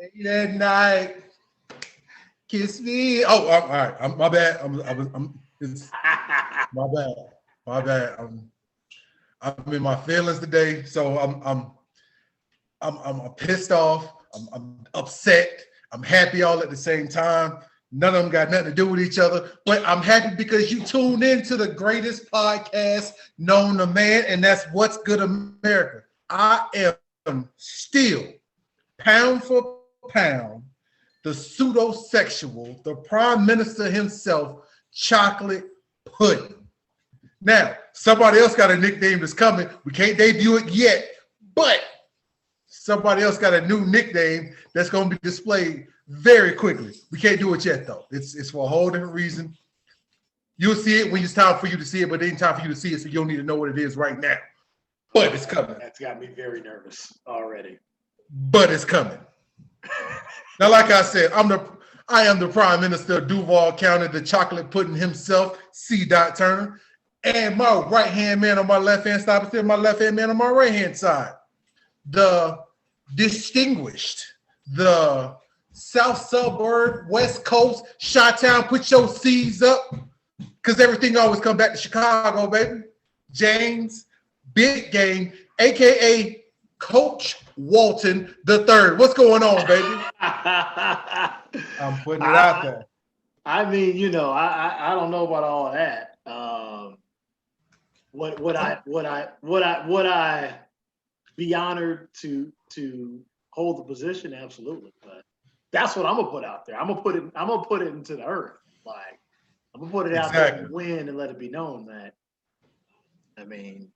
Late at night, kiss me. Oh, all right. My bad. It's my bad. My bad. I'm in my feelings today, so I'm pissed off. I'm upset. I'm happy all at the same time. None of them got nothing to do with each other, but I'm happy because you tuned into the greatest podcast known to man, and that's What's Good America. I am still pound for pound the pseudo-sexual, the prime minister himself, chocolate pudding. Now, somebody else got a nickname that's coming. We can't debut it yet, but somebody else got a new nickname that's going to be displayed very quickly. We can't do it yet, though. It's for a whole different reason. You'll see it when it's time for you to see it, but it ain't time for you to see it, so you don't need to know what it is right now. But it's coming. That's got me very nervous already. But it's coming. Now, like I said, I am the Prime Minister of Duval County, the chocolate pudding himself, C. Turner, and my right-hand man on my left-hand side, but still my left-hand man on my right-hand side. The distinguished, the South Suburb, West Coast, Chi-Town, put your C's up, because everything always come back to Chicago, baby. James Big Game, a.k.a. Coach Walton III. What's going on, baby? I'm putting it out there. I mean, I don't know about all of that. Would I be honored to hold the position? Absolutely. But that's what I'm gonna put out there. I'm gonna put it into the earth. Like, I'm gonna put it out there and win and let it be known that, I mean,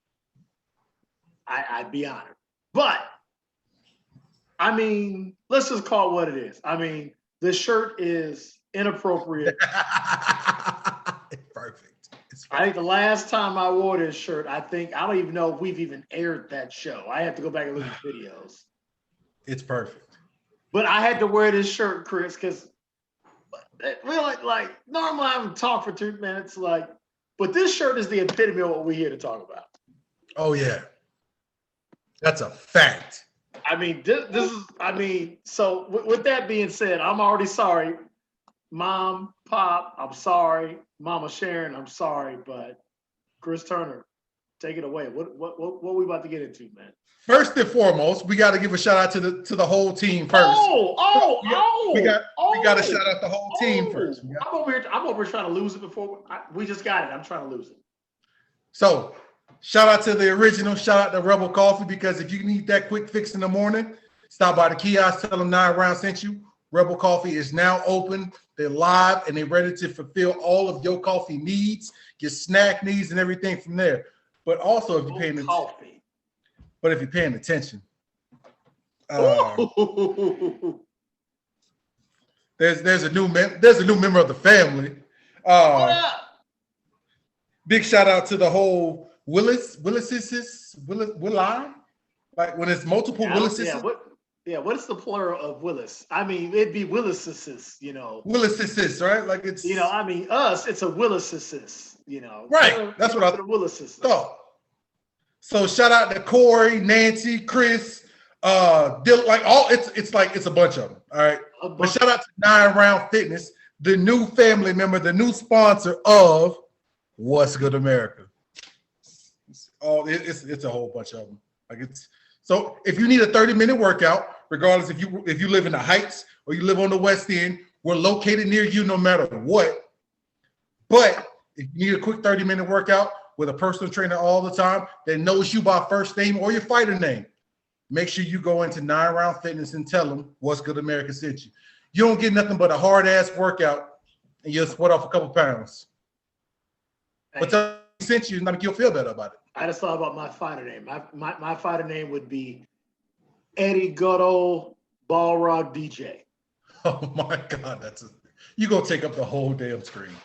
I'd be honored. But I mean, let's just call it what it is. I mean, the shirt is inappropriate. Perfect. I think the last time I wore this shirt, I don't even know if we've even aired that show. I have to go back and look at the videos. It's perfect. But I had to wear this shirt, Chris, because really, like, normally I would talk for 2 minutes, but this shirt is the epitome of what we're here to talk about. Oh, yeah. That's a fact. I mean, this is, so with that being said, I'm already sorry. Mom, Pop, I'm sorry. Mama Sharon, I'm sorry. But Chris Turner, take it away. What we about to get into, man? First and foremost, we got to give a shout out to the whole team first. We got to shout out the whole team first. I'm over here trying to lose it before we just got it. I'm trying to lose it. So, shout out to the original. Shout out to Rebel Coffee, because if you need that quick fix in the morning, stop by the kiosk. Tell them 9 Round sent you. Rebel Coffee is now open. They're live and they're ready to fulfill all of your coffee needs, your snack needs, and everything from there. But also, if you're paying attention, there's a new member of the family. Big shout out to the whole Willis, like when it's multiple Willises. What is the plural of Willis? I mean, it'd be Willises, Willises, right? Like it's, us, it's a Willises, Right. That's what I thought. So shout out to Corey, Nancy, Chris, it's a bunch of them. All right. But shout out to 9 Round Fitness, the new family member, the new sponsor of What's Good America. It's a whole bunch of them. So if you need a 30-minute workout, regardless if you live in the Heights or you live on the West End, we're located near you no matter what. But if you need a quick 30-minute workout with a personal trainer all the time that knows you by first name or your fighter name, make sure you go into 9 Round Fitness and tell them What's Good America sent you. You don't get nothing but a hard-ass workout and you'll sweat off a couple pounds. But tell them sent you, and you'll feel better about it. I just thought about my fighter name. My fighter name would be Eddie Gordo Balrog DJ. Oh my God, you gonna take up the whole damn screen,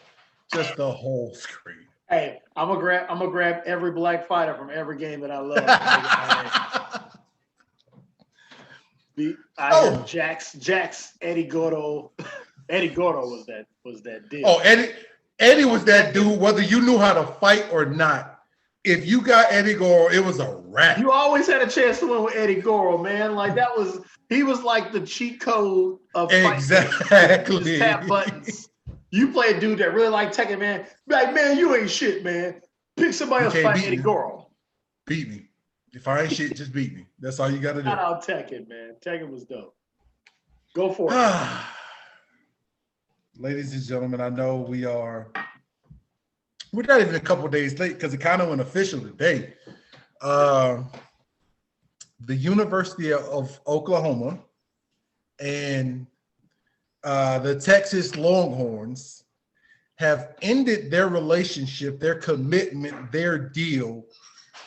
just the whole screen. Hey, I'm gonna grab every black fighter from every game that I love. Jax, Eddie Gordo. Eddie Gordo was that dude. Oh, Eddie was that dude. Whether you knew how to fight or not, if you got Eddie Gore, it was a wrap. You always had a chance to win with Eddie Gore, man. Like he was like the cheat code of Exactly. Just tap buttons. You play a dude that really like Tekken, man. Be like, man, you ain't shit, man. Pick somebody else fight Eddie Gore. Beat me. If I ain't shit, just beat me. That's all you got to do. Shout out Tekken, man. Tekken was dope. Go for it. Ladies and gentlemen, I know we're not even a couple days late because it kind of went official today. The University of Oklahoma and the Texas Longhorns have ended their relationship, their commitment, their deal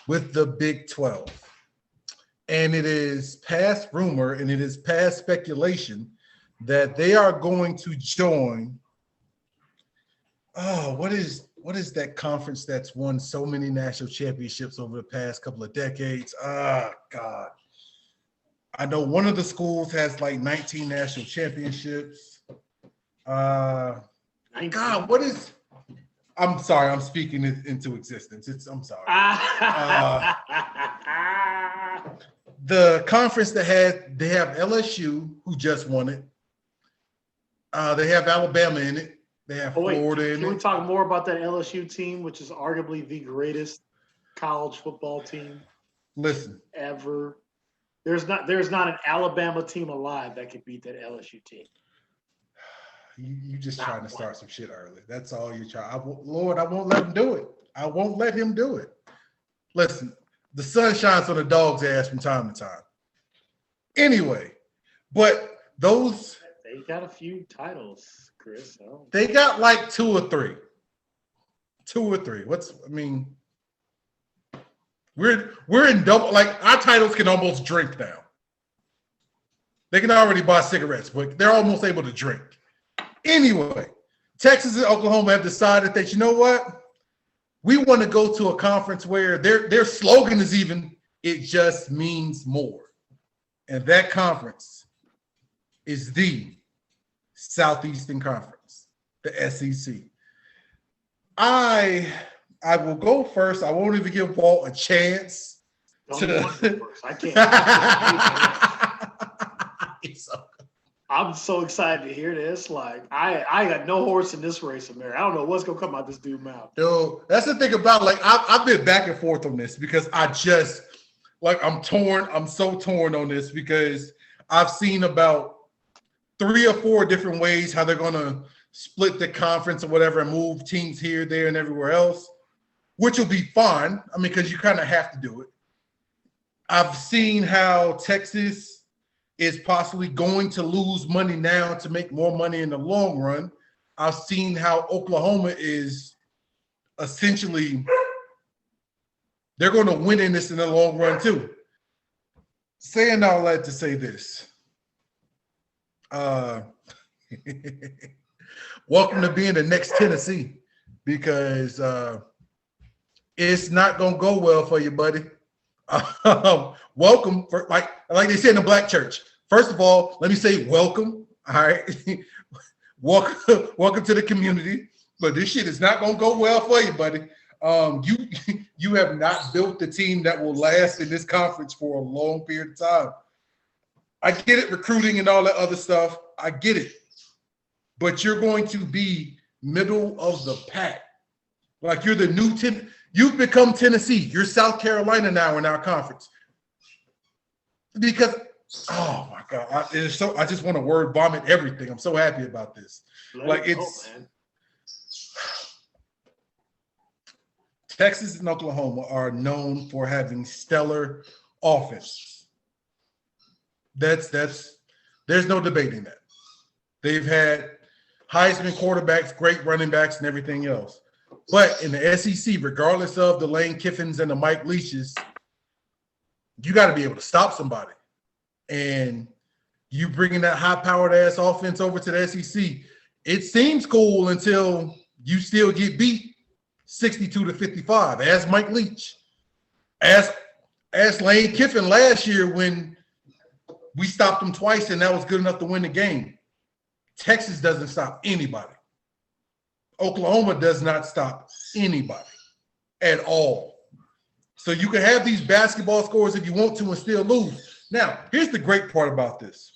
with the Big 12. And it is past rumor and it is past speculation that they are going to join. Oh, what is that conference that's won so many national championships over the past couple of decades? Oh, God. I know one of the schools has like 19 national championships. God, what is? I'm sorry, I'm speaking it into existence. I'm sorry. The conference they have LSU, who just won it. They have Alabama in it. They have Florida in it. Can we talk more about that LSU team, which is arguably the greatest college football team ever? There's not an Alabama team alive that could beat that LSU team. You just trying to start some shit early. That's all you're trying. Lord, I won't let him do it. I won't let him do it. Listen, the sun shines on the dog's ass from time to time. Anyway, but those they got a few titles, Chris. They got like two or three. We're in double, like our titles can almost drink now. They can already buy cigarettes, but they're almost able to drink. Anyway, Texas and Oklahoma have decided that, you know what? We want to go to a conference where their slogan is even, it just means more. And that conference is the Southeastern Conference, the SEC. I will go first. I won't even give Walt a chance. I can't. I'm so excited to hear this. Like, I got no horse in this race, Amir. I don't know what's gonna come out this dude's mouth. Yo, that's the thing about, like, I've been back and forth on this because I'm torn. I'm so torn on this because I've seen about 3 or 4 different ways how they're gonna split the conference or whatever and move teams here, there, and everywhere else, which will be fine. I mean, because you kind of have to do it. I've seen how Texas is possibly going to lose money now to make more money in the long run. I've seen how Oklahoma is essentially, they're going to win in this in the long run too. Saying all that to say this. Welcome to being the next Tennessee, because it's not going to go well for you, buddy. Welcome, for like they said in the black church. First of all, let me say welcome. All right, welcome to the community. But this shit is not gonna go well for you, buddy. You have not built the team that will last in this conference for a long period of time. I get it, recruiting and all that other stuff. I get it, but you're going to be middle of the pack. Like you're the new You've become Tennessee. You're South Carolina now in our conference. Because, oh my God, I just want to word vomit everything. I'm so happy about this. Texas and Oklahoma are known for having stellar offense. There's no debating that. They've had Heisman quarterbacks, great running backs, and everything else. But in the SEC, regardless of the Lane Kiffins and the Mike Leaches, you got to be able to stop somebody. And you bringing that high-powered ass offense over to the SEC, it seems cool until you still get beat 62-55. Ask Mike Leach. Ask Lane Kiffin last year when we stopped them twice and that was good enough to win the game. Texas doesn't stop anybody. Oklahoma does not stop anybody at all. So you can have these basketball scores if you want to and still lose. Now, here's the great part about this.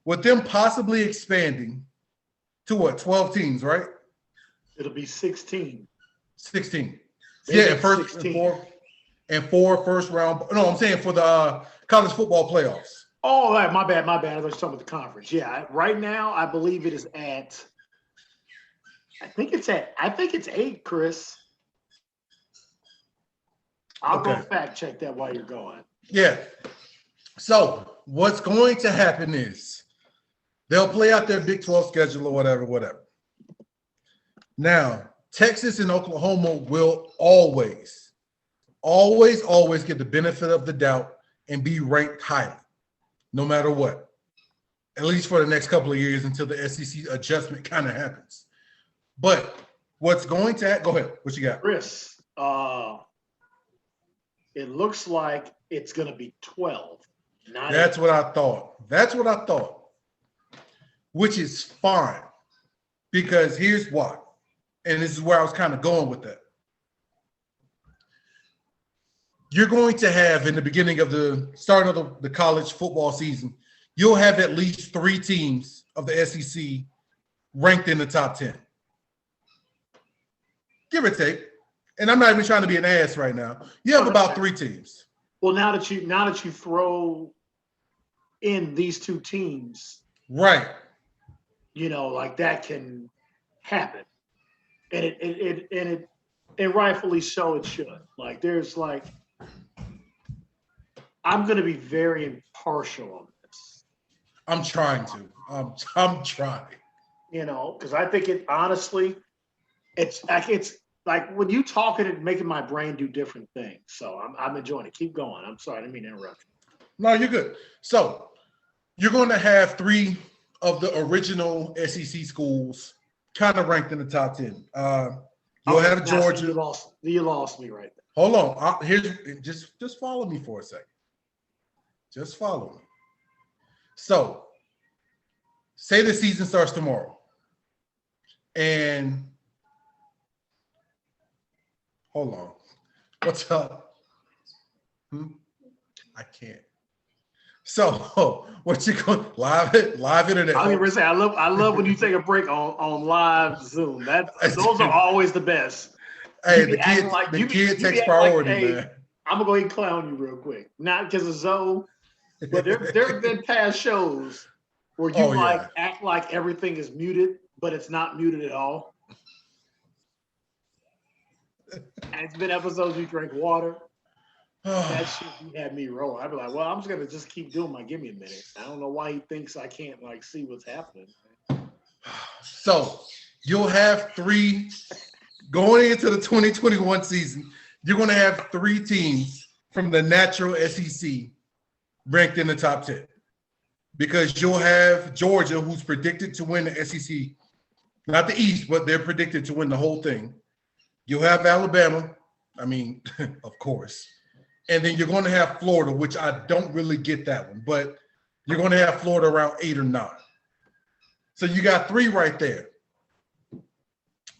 With them possibly expanding to what, 12 teams, right? It'll be 16. 16. They Yeah, make and first 16. and four first round. No, I'm saying for the college football playoffs. Oh, all right, my bad. I was talking about the conference. Yeah, right now I believe it is at. I think it's 8, Chris. I'll go fact check that while you're going. Yeah. So what's going to happen is they'll play out their Big 12 schedule or whatever. Now, Texas and Oklahoma will always get the benefit of the doubt and be ranked highly, no matter what, at least for the next couple of years until the SEC adjustment kind of happens. But what's going to go ahead? What you got? Chris, it looks like it's going to be 12. That's what I thought. Which is fine, because here's why. And this is where I was kind of going with that. You're going to have, in the beginning of the start of the college football season, you'll have at least 3 teams of the SEC ranked in the top 10. Give or take. And I'm not even trying to be an ass right now. You have about 3 teams. Well, now that you throw in these 2 teams, right? Like that can happen, and it rightfully so. It should. Like there's like, I'm going to be very impartial on this. I'm trying to. I'm trying. Because I think it honestly, it's like when you talking and making my brain do different things. So I'm enjoying it. Keep going. I'm sorry, I didn't mean to interrupt you. No, you're good. So you're going to have 3 of the original SEC schools kind of ranked in the top 10. You'll have Georgia. You lost me right there. Hold on. Just follow me for a second. Just follow me. So say the season starts tomorrow. And hold on. What's up? I can't. So what you going live internet? I was gonna say I love when you take a break on live Zoom. Those are always the best. Hey, the kid takes priority, man. I'm gonna go ahead and clown you real quick. Not because of Zoe, but there have been past shows where you act like everything is muted, but it's not muted at all. And it's been episodes you drink water. That shit had me rolling. I'd be like, well, I'm just gonna keep doing my give me a minute. I don't know why he thinks I can't see what's happening. So you'll have 3 going into the 2021 season. You're going to have 3 teams from the natural SEC ranked in the top 10, because you'll have Georgia, who's predicted to win the SEC, not the East, but they're predicted to win the whole thing. You'll have Alabama, of course. And then you're going to have Florida, which I don't really get that one, but you're going to have Florida around 8 or 9. So you got 3 right there.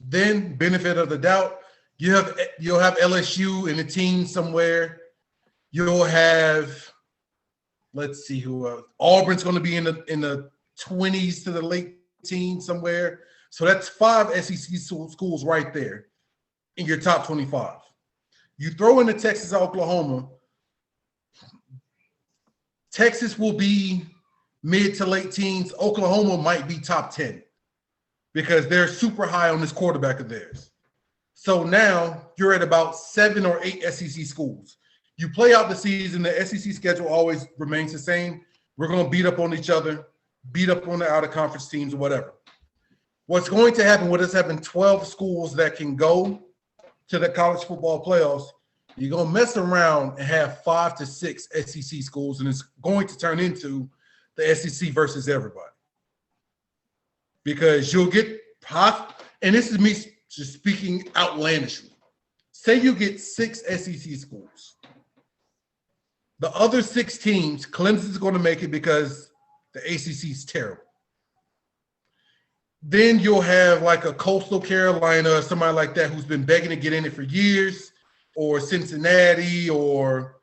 Then, benefit of the doubt, you'll have LSU in a team somewhere. You'll have, let's see who else. Auburn's going to be in the 20s to the late teens somewhere. So that's 5 SEC schools right there in your top 25. You throw in the Texas, Oklahoma. Texas will be mid to late teens. Oklahoma might be top 10 because they're super high on this quarterback of theirs. So now you're at about 7 or 8 SEC schools. You play out the season, the SEC schedule always remains the same. We're going to beat up on each other, beat up on the out-of-conference teams or whatever. What's going to happen with us having 12 schools that can go to the college football playoffs, you're going to mess around and have 5 to 6 SEC schools, and it's going to turn into the SEC versus everybody. Because you'll get and this is me just speaking outlandishly. Say you get 6 SEC schools. The other 6 teams, Clemson's going to make it because the ACC is terrible. Then you'll have like a Coastal Carolina, somebody like that who's been begging to get in it for years. or Cincinnati or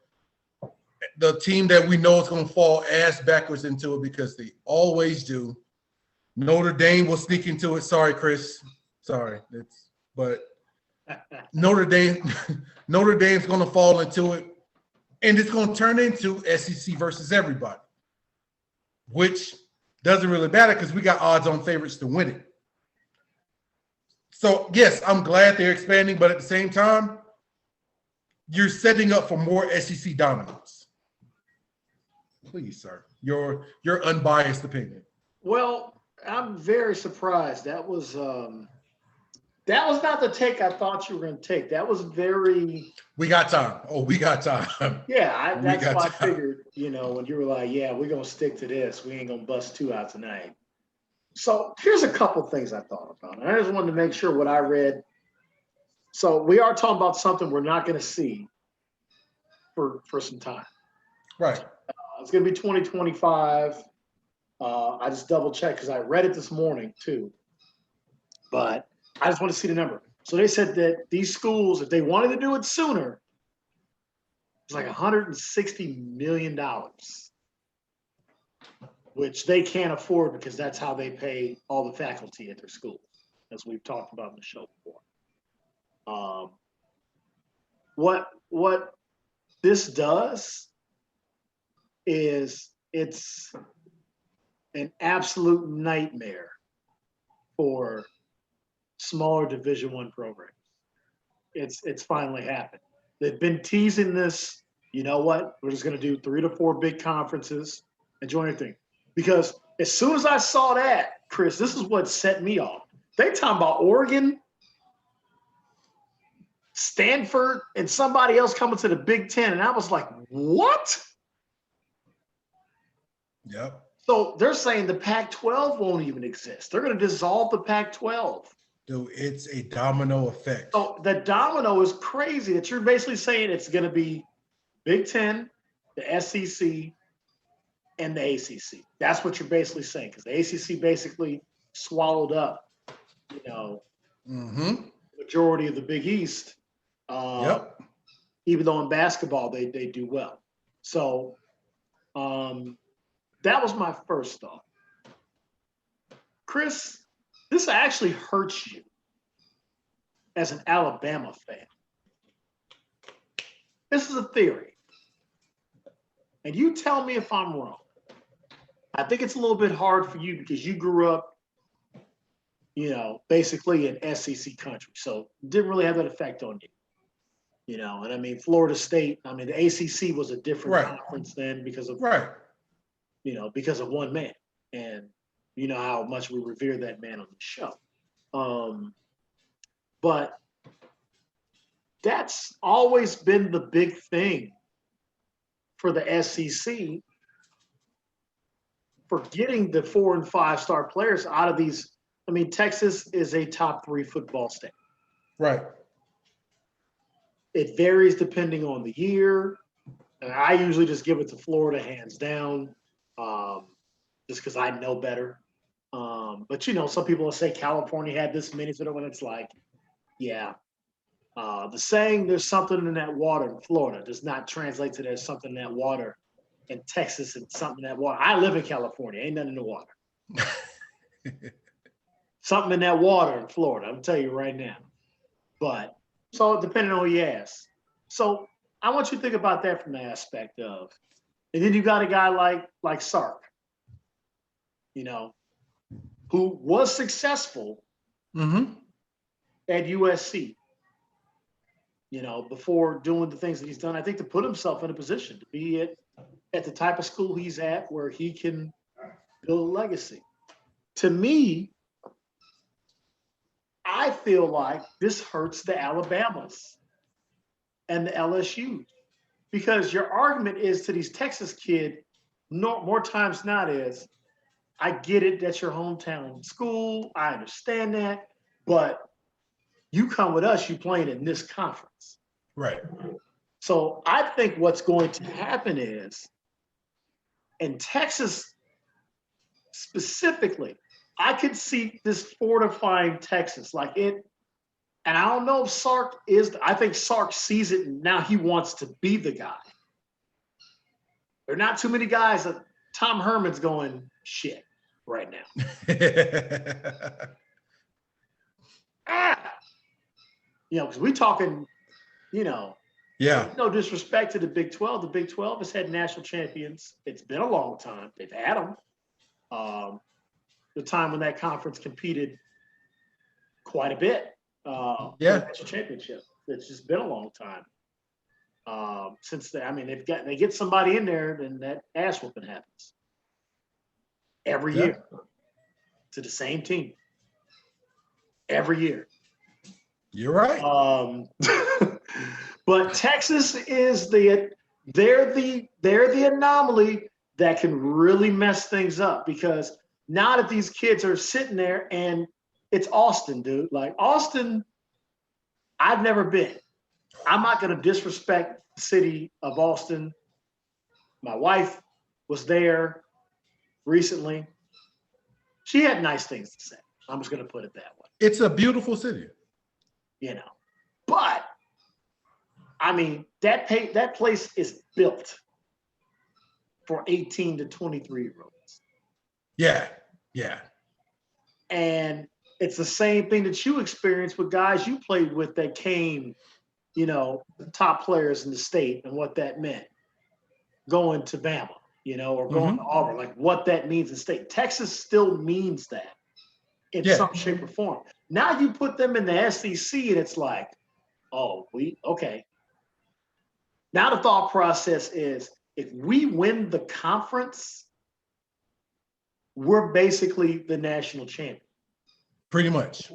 the team that we know is going to fall ass backwards into it because they always do. Notre Dame will sneak into it. Sorry, Chris. Sorry. But Notre Dame, Notre Dame's going to fall into it, and it's going to turn into SEC versus everybody, which doesn't really matter because we got odds-on favorites to win it. So, yes, I'm glad they're expanding, but at the same time, you're setting up for more SEC dominance. Please, sir, your unbiased opinion. Well, I'm very surprised. That was not the take I thought you were going to take. That was very. We got time. Oh, we got time. Yeah, that's why I time. figured. When you were like, "Yeah, we're going to stick to this. We ain't going to bust two out tonight." So here's a couple things I thought about. And I just wanted to make sure what I read. So we are talking about something we're not going to see for some time. Right. It's going to be 2025. I just double checked because I read it this morning too. But I just want to see the number. So they said that these schools, if they wanted to do it sooner, it's like $160 million, which they can't afford because that's how they pay all the faculty at their school, as we've talked about in the show before. What this does is it's an absolute nightmare for smaller Division I programs. It's finally happened. They've been teasing this. You know what? We're just going to do 3 to 4 big conferences and join everything. Because as soon as I saw that, Chris, this is what set me off. They talking about Oregon, Stanford, and somebody else coming to the Big Ten, and I was like, what? Yep. So they're saying the Pac-12 won't even exist. They're going to dissolve the Pac-12. Dude, it's a domino effect. So the domino is crazy that you're basically saying it's going to be Big Ten, the SEC, and the ACC. That's what you're basically saying because the ACC basically swallowed up, majority of the Big East. Yep. Even though in basketball they do well. So that was my first thought. Chris, this actually hurts you as an Alabama fan. This is a theory. And you tell me if I'm wrong. I think it's a little bit hard for you because you grew up, basically in SEC country. So it didn't really have that effect on you. And I mean, Florida State, the ACC was a different conference then because of, because of one man. And you know how much we revere that man on the show. But that's always been the big thing for the SEC for getting the 4 and 5 star players out of these. Texas is a top 3 football state. Right. It varies depending on the year. And I usually just give it to Florida hands down, just because I know better. But some people will say California had this many, when it's like, yeah. The saying "there's something in that water" in Florida does not translate to "there's something in that water" in Texas and something in that water. I live in California, ain't nothing in the water. Something in that water in Florida, I'm telling you right now. But so depending on who you ask. So I want you to think about that from the aspect of, and then you got a guy like Sark, who was successful at USC, before doing the things that he's done. I think to put himself in a position to be at the type of school he's at where he can build a legacy. To me, I feel like this hurts the Alabamas and the LSUs because your argument is to these Texas kids, more times than not is, I get it, that's your hometown school, I understand that, but you come with us, you playing in this conference. Right. So I think what's going to happen is, in Texas specifically, I could see this fortifying Texas. And I don't know if Sark is. I think Sark sees it and now he wants to be the guy. There are not too many guys that Tom Herman's going shit right now. Because we talking, Yeah. no disrespect to the Big 12. The Big 12 has had national champions. It's been a long time. They've had them. The time when that conference competed quite a bit. For the national championship. It's just been a long time. Since they get somebody in there, then that ass whooping happens every year to the same team every year. You're right. But Texas is they're the anomaly that can really mess things up, because now that these kids are sitting there, and it's Austin, dude. Like Austin, I've never been. I'm not going to disrespect the city of Austin. My wife was there recently. She had nice things to say. I'm just going to put it that way. It's a beautiful city. But I mean, that place is built for 18 to 23-year-olds. Yeah. And it's the same thing that you experienced with guys you played with that came, top players in the state, and what that meant going to Bama, or going to Auburn, like what that means in state. Texas still means that in some shape or form. Now you put them in the SEC and it's like, okay. Now the thought process is, if we win the conference, we're basically the national champion. Pretty much.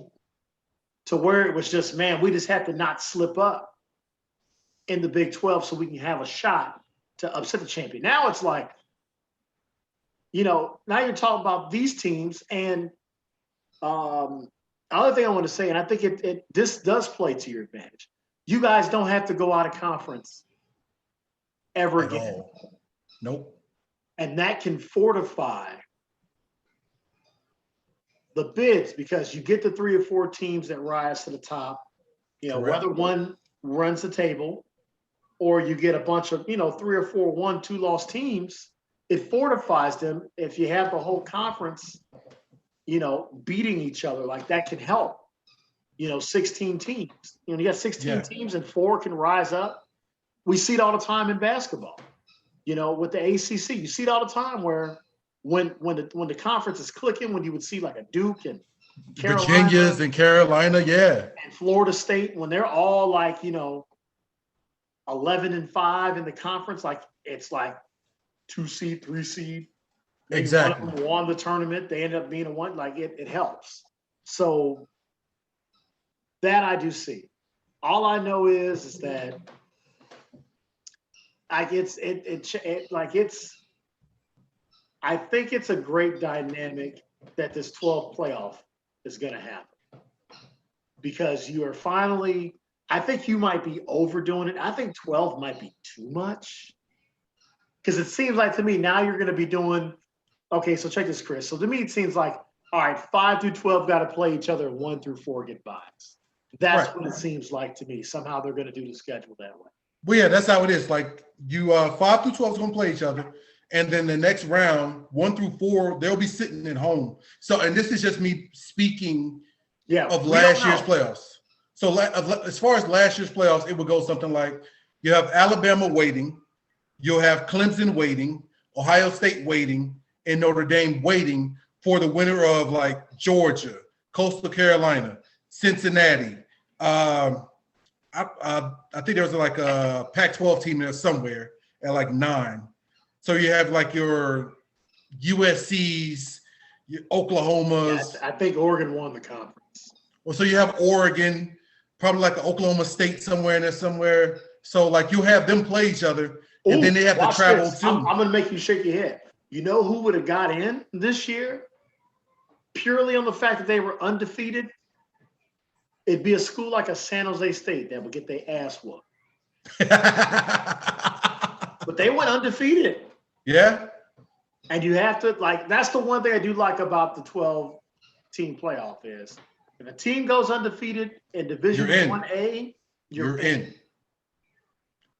To where it was just, man, we just have to not slip up in the Big 12 so we can have a shot to upset the champion. Now it's like, now you're talking about these teams. And other thing I want to say, and I think this does play to your advantage. You guys don't have to go out of conference ever again. All. Nope. And that can fortify the bids, because you get the 3 or 4 teams that rise to the top, whether one runs the table or you get a bunch of, 3 or 4 1-2 loss teams. It fortifies them. If you have the whole conference, beating each other, like that can help, 16 teams, you got 16 teams and 4 can rise up. We see it all the time in basketball, with the ACC. You see it all the time where when the conference is clicking, when you would see like a Duke and Carolina, Virginia's and Carolina, and Florida State, when they're all like 11-5 in the conference, like it's like 2 seed, 3 seed. Maybe exactly. One of them won the tournament. They end up being a one. Like it helps. So that I do see. All I know is that I think it's a great dynamic that this 12 playoff is going to happen, because you are finally, I think you might be overdoing it. I think 12 might be too much, because it seems like to me now you're going to be doing, okay, so check this, Chris. So to me, it seems like, all right, 5 through 12 got to play each other, 1 through 4 get buys. That's what it seems like to me. Somehow they're going to do the schedule that way. Well, yeah, that's how it is. Like 5 through 12 is going to play each other. And then the next round, 1 through 4, they'll be sitting at home. So, and this is just me speaking of last year's playoffs. So as far as last year's playoffs, it would go something like, you have Alabama waiting, you'll have Clemson waiting, Ohio State waiting, and Notre Dame waiting for the winner of like Georgia, Coastal Carolina, Cincinnati. I think there was like a Pac-12 team there somewhere at like 9. So you have like your USC's, your Oklahoma's. Yeah, I think Oregon won the conference. Well, so you have Oregon, probably like Oklahoma State somewhere in there somewhere. So like you have them play each other, and then they have to travel too. I'm going to make you shake your head. You know who would have got in this year purely on the fact that they were undefeated? It'd be a school like a San Jose State that would get their ass whooped. But they went undefeated. Yeah. And you have to, like, that's the one thing I do like about the 12-team playoff is If a team goes undefeated in Division You're in. 1A, You're in.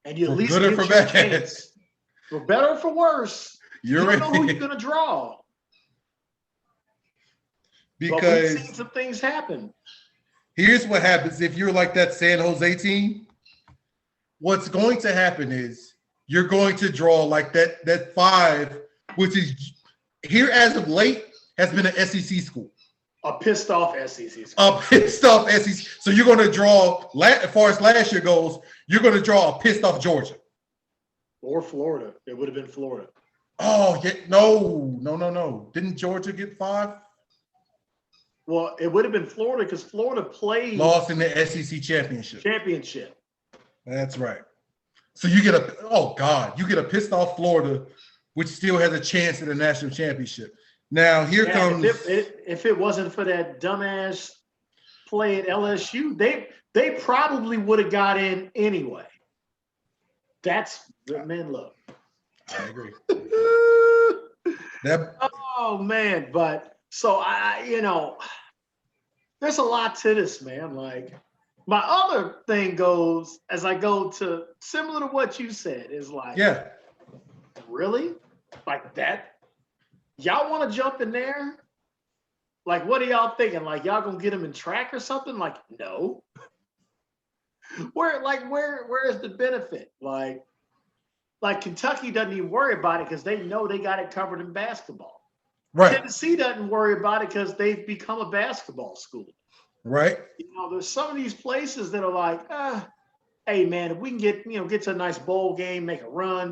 And you at For least good or get for your bad. chance. For better or for worse, you You're don't know who you're in. going to draw. But we've Because seen some things happen. here's what happens if you're like that San Jose team. What's going to happen is you're going to draw like that 5, which is here as of late has been an SEC school. A pissed off SEC school. A pissed off SEC. So you're going to draw, as far as last year goes, you're going to draw a pissed off Georgia. Or Florida. It would have been Florida. Oh, yeah. No. Didn't Georgia get 5? Well, it would have been Florida because Florida played Lost in the SEC championship. That's right. So you get you get a pissed off Florida, which still has a chance at a national championship. Now here comes. If it wasn't for that dumbass play at LSU, they probably would have got in anyway. That's man, look. I agree. Oh man, but so there's a lot to this, man. Like my other thing goes as I go to similar to what you said is like, yeah, really, like that. Y'all want to jump in there? Like, what are y'all thinking? Like, y'all gonna get them in track or something? Like, no. Where is the benefit? Like Kentucky doesn't even worry about it because they know they got it covered in basketball. right, Tennessee doesn't worry about it because they've become a basketball school. right. There's some of these places that are like, hey man, if we can get to a nice bowl game, make a run,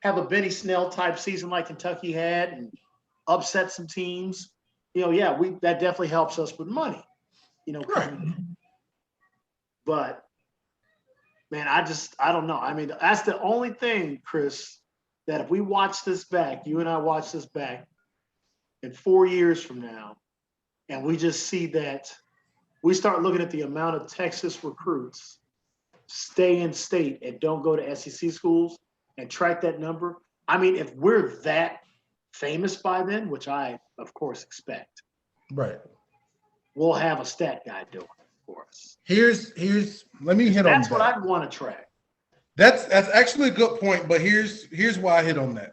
have a Benny Snell type season like Kentucky had and upset some teams, that definitely helps us with money, Right. But man, I don't know. I mean, that's the only thing, Chris, that if we watch this back, you and I watch this back in 4 years from now, and we just see that we start looking at the amount of Texas recruits stay in state and don't go to SEC schools and track that number. I mean, if we're that famous by then, which I, of course, expect, Right. we'll have a stat guy doing it for us. Here's let me hit on that. That's what I'd want to track. That's actually a good point, but here's why I hit on that.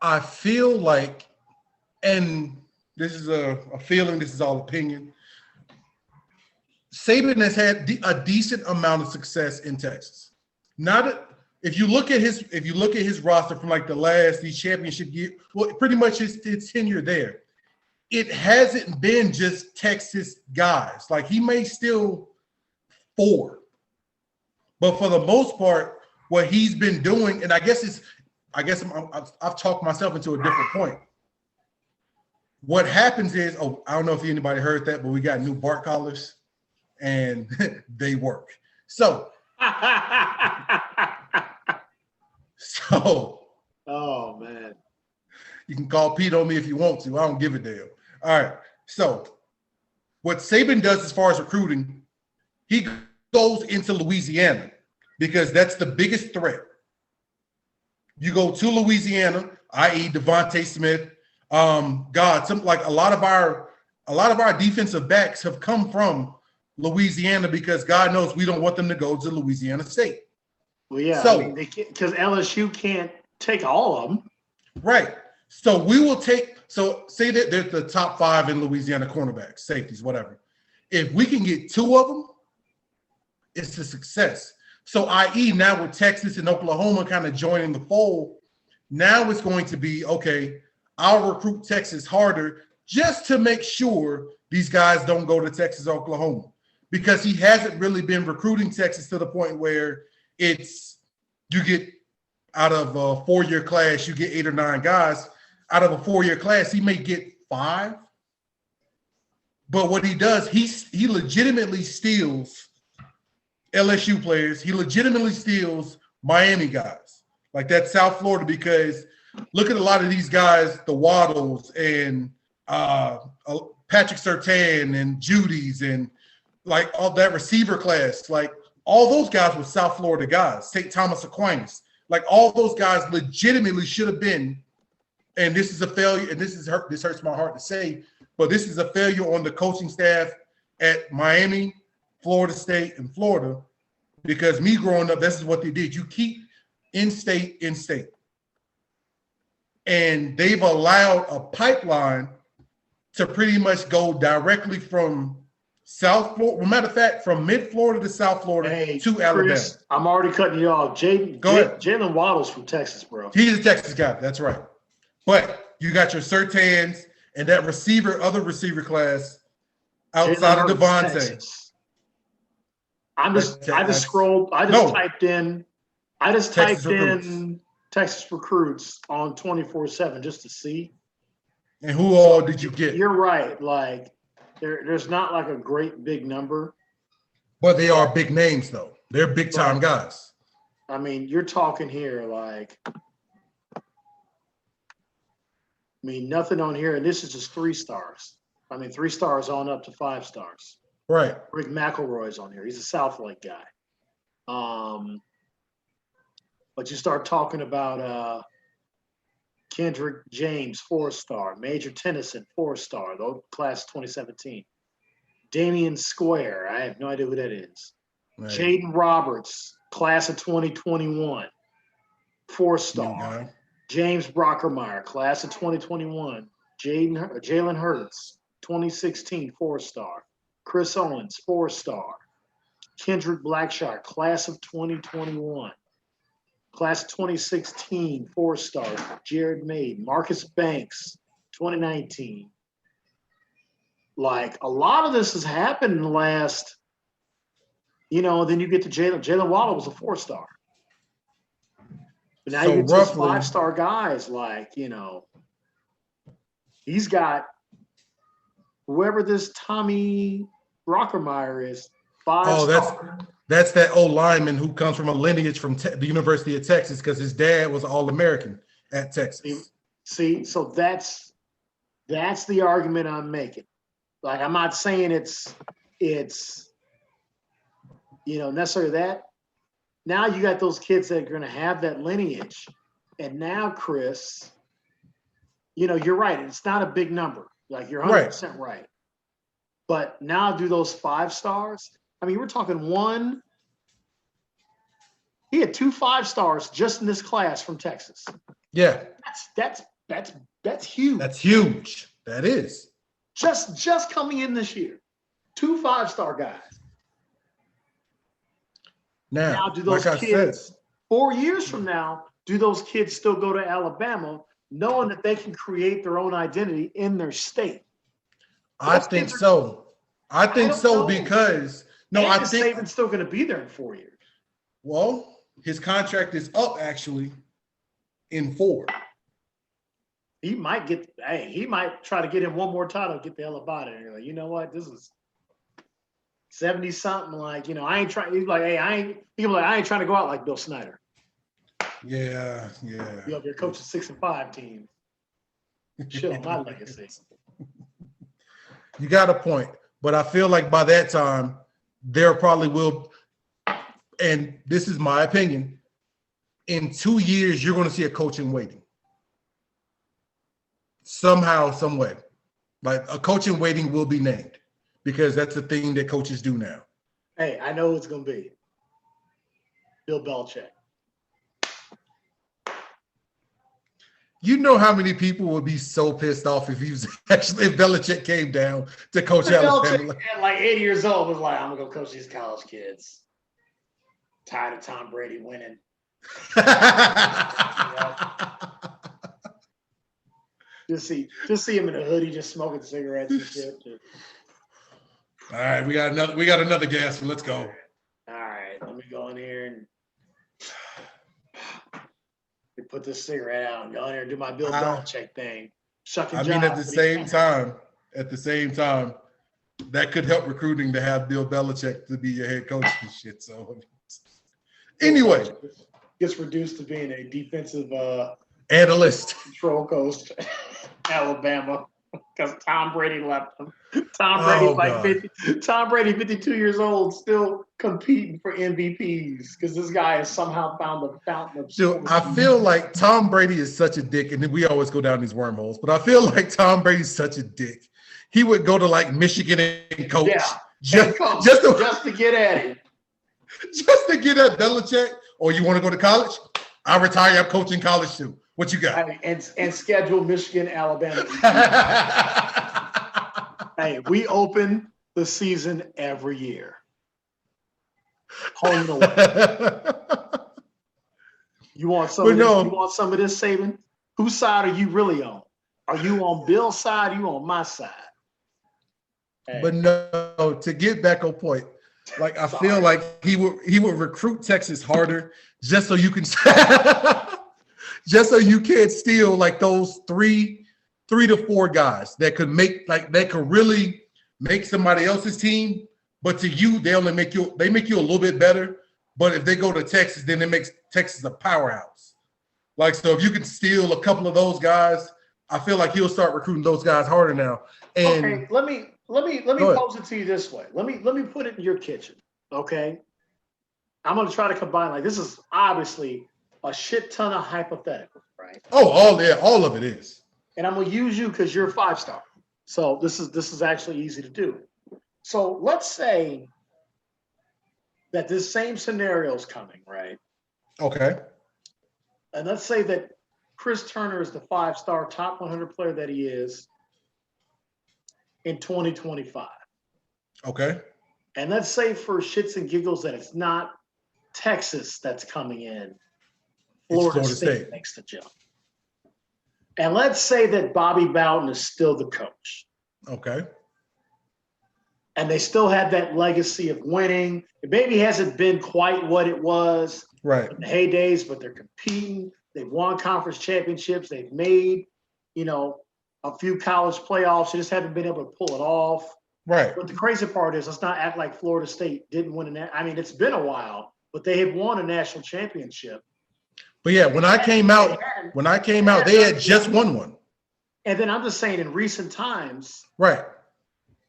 I feel like, and this is a feeling, this is all opinion, Saban has had a decent amount of success in Texas. If you look at his roster from like these championship year, well, pretty much his tenure there, it hasn't been just Texas guys. Like he may still 4, but for the most part, what he's been doing, and I've talked myself into a different point. What happens is, I don't know if anybody heard that, but we got new BART collars, and they work. So, oh man, you can call Pete on me if you want to. I don't give a damn. All right. So, what Saban does as far as recruiting, he goes into Louisiana because that's the biggest threat. You go to Louisiana, i.e., Devontae Smith. A lot of our defensive backs have come from Louisiana because God knows we don't want them to go to Louisiana State. Well, yeah, so because LSU can't take all of them. Right. So we will take. So say that they're the top 5 in Louisiana cornerbacks, safeties, whatever. If we can get 2 of them, it's a success. So, i.e., now with Texas and Oklahoma kind of joining the fold, now it's going to be, okay, I'll recruit Texas harder just to make sure these guys don't go to Texas, Oklahoma, because he hasn't really been recruiting Texas to the point where you get out of a 4-year class, you get 8 or 9 guys. Out of a 4-year class, he may get 5. But what he does, he legitimately steals LSU players. He legitimately steals Miami guys, like that South Florida, because look at a lot of these guys, the Waddles and Patrick Surtain and Judy's and like all that receiver class, like all those guys were South Florida guys, St. Thomas Aquinas, like all those guys legitimately should have been and this is a failure, and this hurts my heart to say, but this is a failure on the coaching staff at Miami, Florida State, and Florida, because me growing up, this is what they did. You keep in-state. And they've allowed a pipeline to pretty much go directly from South Florida, well, matter of fact, from mid-Florida to South Florida to Alabama. Chris, I'm already cutting you off. Go ahead. Jalen Waddle's from Texas, bro. He's a Texas guy. That's right. But you got your Surtains and that other receiver class outside of Devontae. I just typed in Texas recruits on 24/7 just to see. And who all did you get? You're right. Like there's not like a great big number. But they are big names though. They're big time guys. I mean, you're talking here like, nothing on here, and this is just 3 stars. 3 stars on up to 5 stars. Right. Rick McElroy's on here. He's a South Lake guy. But you start talking about Kendrick James, 4-star. Major Tennyson, 4-star, the class 2017. Damian Square, I have no idea who that is. Right. Jaden Roberts, class of 2021, 4-star. James Brockermeyer, class of 2021. Jalen Hurts, 2016, 4-star. Chris Owens, 4-star. Kendrick Blackshot, class of 2021. Class of 2016, 4-star. Jared Maid. Marcus Banks, 2019. Like, a lot of this has happened in the last, then you get to Jalen. Jalen Waddle was a 4-star. But now you get to 5-star guys, he's got whoever this Tommy Brockermeyer is, 5-star. That's that old lineman who comes from a lineage from the University of Texas because his dad was All-American at Texas. See, so that's the argument I'm making. Like, I'm not saying it's necessarily that. Now you got those kids that are going to have that lineage. And now, Chris, you're right. It's not a big number. Like, you're 100% right. But now do those 5 stars. We're talking one. He had 2 5-stars just in this class from Texas. Yeah. That's huge. That's huge. That is. Just coming in this year. 2 5-star guys. Now do those kids 4 years from now, do those kids still go to Alabama knowing that they can create their own identity in their state? I think so. I think so because I think Saban's still going to be there in 4 years. Well, his contract is up actually in 4. He might try to get him one more title, get the hell about it. And you're like, you know what? This is 70 something. I ain't trying. He's like, hey, I ain't trying to go out like Bill Snyder. Yeah. You're coaching 6 and 5 teams. Shit on my legacy. You got a point, but I feel like by that time there probably will, and this is my opinion, in 2 years you're going to see a coach in waiting. Somehow, some way. Like, a coach in waiting will be named because that's the thing that coaches do now. Hey, I know who it's going to be. Bill Belichick. You know how many people would be so pissed off if Belichick came down to coach Alabama. At like 80 years old was like, I'm going to go coach these college kids. Tired of Tom Brady winning. Just see him in a hoodie, just smoking cigarettes and shit. All right, we got another guest. Let's go. All right, let me go in here and put this cigarette out and go in here and do my Bill Belichick thing. At the same time, that could help recruiting to have Bill Belichick to be your head coach and shit. So anyway, gets reduced to being a defensive analyst, control coach, Alabama. because Tom Brady left him. Tom Brady's like God. 50. Tom Brady, 52 years old, still competing for MVPs because this guy has somehow found the fountain of Dude, sports. I feel like Tom Brady is such a dick, and then we always go down these wormholes, but I feel like Tom Brady's such a dick. He would go to like Michigan and coach, Yeah, just, coach, just, to, just to get at it. just to get at Belichick. Or you want to go to college? I retire. I'm coaching college too. What you got? And schedule Michigan, Alabama. Hey, we open the season every year. Home and away. You want some of this? You want some of this, Saban? Whose side are you really on? Are you on Bill's side? Or are you on my side? Hey. But no, to get back on point, like I feel like he would recruit Texas harder just so you can just so you can't steal like those three to four guys that could really make somebody else's team, but to you they make you a little bit better. But if they go to Texas, then it makes Texas a powerhouse. Like, so if you can steal a couple of those guys, I feel like he'll start recruiting those guys harder now. And okay, let me pose it to you this way. Let me put it in your kitchen. Okay. I'm gonna try to combine, like, this is obviously a shit ton of hypotheticals, right? Oh, all of it is. And I'm gonna use you because you're a 5-star. So this is actually easy to do. So let's say that this same scenario is coming, right? Okay. And let's say that Chris Turner is the 5-star top 100 player that he is in 2025. Okay. And let's say for shits and giggles that it's not Texas that's coming in, Florida State makes the jump. And let's say that Bobby Bowden is still the coach. Okay. And they still have that legacy of winning. It maybe hasn't been quite what it was right in the heydays, but they're competing. They've won conference championships. They've made, a few college playoffs. They just haven't been able to pull it off. Right. But the crazy part is, let's not act like Florida State didn't win it's been a while, but they have won a national championship. But yeah, when I came out, they had just won one. And then I'm just saying, in recent times, right,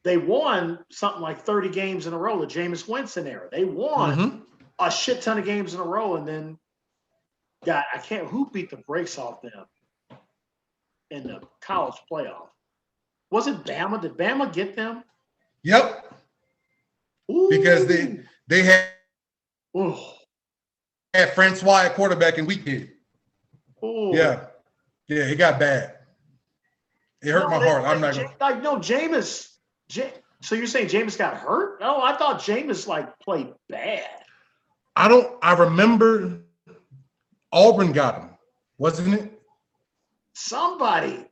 they won something like 30 games in a row, the Jameis Winston era. They won a shit ton of games in a row, and then who beat the brakes off them in the college playoff? Was it Bama? Did Bama get them? Yep. Ooh. Because they had Francois at quarterback and we did. Yeah, it got bad. It hurt my heart. I'm not gonna. Jameis. So you're saying Jameis got hurt? No, I thought Jameis played bad. I remember Auburn got him, wasn't it? Somebody.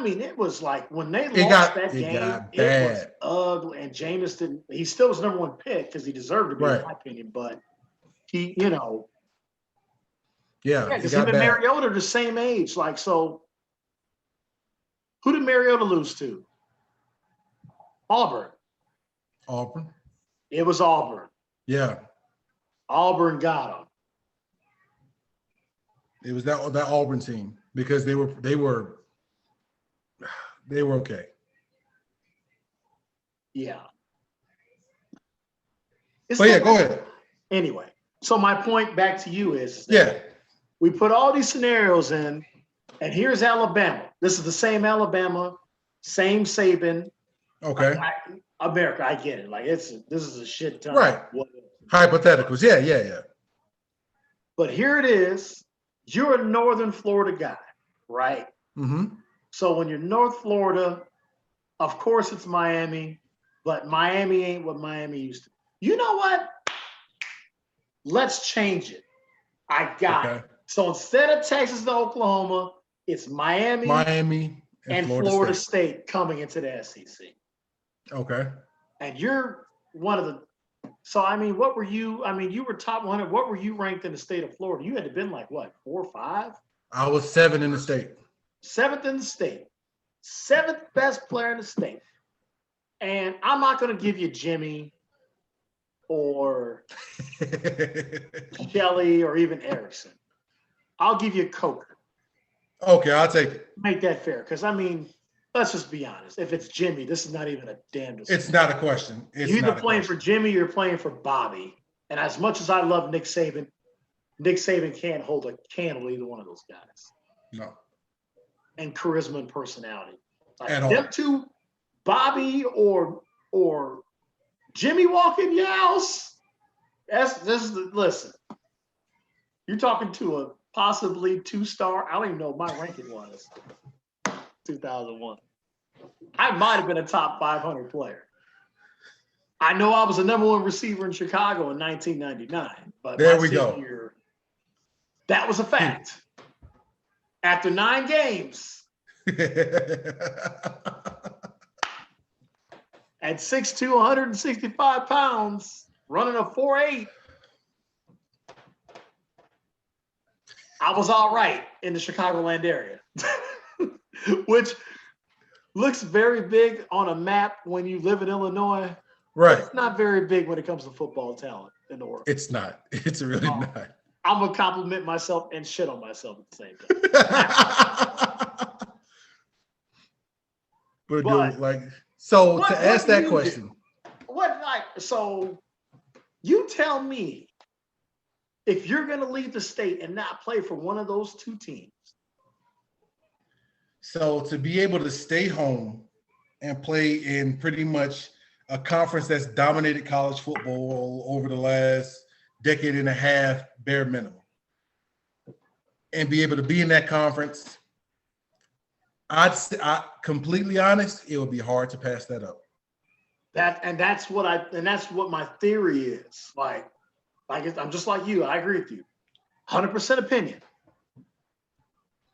It was like when they lost that game, it was ugly. And Jameis he still was number one pick because he deserved to be, in my opinion. But he, because him and Mariota are the same age. So who did Mariota lose to? Auburn. It was Auburn. Yeah. Auburn got him. It was that Auburn team because they were okay. Yeah. Go ahead. Anyway, so my point back to you is we put all these scenarios in, and here's Alabama. This is the same Alabama, same Saban. Okay. America, I get it. This is a shit ton. Right. Hypotheticals. Yeah. But here it is. You're a Northern Florida guy, right? Mm-hmm. So when you're North Florida, of course it's Miami, but Miami ain't what Miami used to. You know what? Let's change it. I got it. So instead of Texas to Oklahoma, it's Miami and Florida State coming into the SEC. Okay. And you're one of the. So what were you? You were top 100. What were you ranked in the state of Florida? You had to been 4 or 5. I was 7 in the state. 7th in the state. 7th best player in the state. And I'm not going to give you Jimmy or Shelley or even Erickson. I'll give you Coker. Okay, I'll take it. Make that fair. Because, let's just be honest. If it's Jimmy, this is not even a damn discussion. It's not a question. It's You're not either a playing question. for Jimmy or you're playing for Bobby. And as much as I love Nick Saban can't hold a candle to either one of those guys. No. And charisma and personality. Like At all. them two, Bobby or Jimmy walk in your house. Listen. You're talking to a possibly 2-star. I don't even know what my ranking was. 2001. I might have been a top 500 player. I know I was the number 1 receiver in Chicago in 1999, but There we go. Year, that was a fact. After 9 games, at 6'2", 165 pounds, running a 4.8, I was all right in the Chicagoland area, which looks very big on a map when you live in Illinois. Right. It's not very big when it comes to football talent in the world. It's not. It's really not. I'm going to compliment myself and shit on myself at the same time. But dude, like, so to ask that question. So you tell me, if you're going to leave the state and not play for one of those 2 teams. So to be able to stay home and play in pretty much a conference that's dominated college football over the last decade and a half, bare minimum, and be able to be in that conference, I completely honest, it would be hard to pass that up. That's what my theory is. Like I'm just like you. I agree with you. 100% opinion.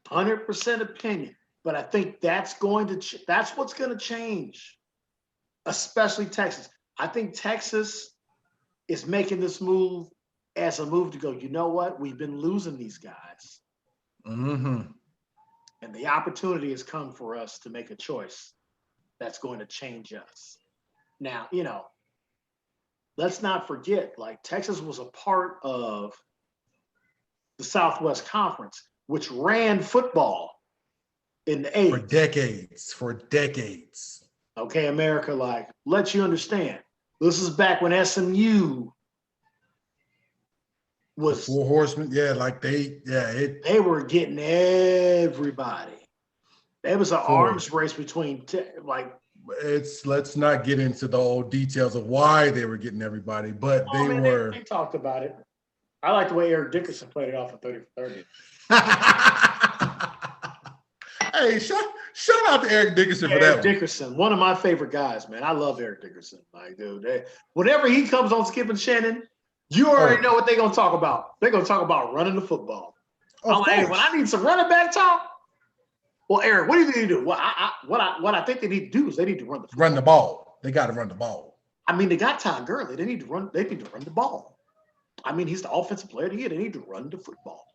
100% opinion. But I think that's what's going to change, especially Texas. I think Texas is making this move as a move to go, you know what? We've been losing these guys. Mm-hmm. And the opportunity has come for us to make a choice that's going to change us. Now, let's not forget, like, Texas was a part of the Southwest Conference, which ran football in the 80s. For decades. Okay, America, like, let you understand. This is back when SMU was the 4 Horsemen. Yeah, like they were getting everybody. It was an arms race between let's not get into the old details of why they were getting everybody, but they talked about it. I like the way Eric Dickerson played it off of 30 for 30. Hey, shout out to Eric Dickerson for that. Eric Dickerson, one of my favorite guys, man. I love Eric Dickerson. Like, dude, whenever he comes on Skip and Shannon, you already know what they're gonna talk about. They're gonna talk about running the football. I'm like, hey, when I need some running back talk, well, Eric, what do you need to do? Well, what I think they need to do is they need to run the football. Run the ball. They got to run the ball. I mean, they got Todd Gurley. They need to run the ball. I mean, he's the offensive player of the year. They need to run the football.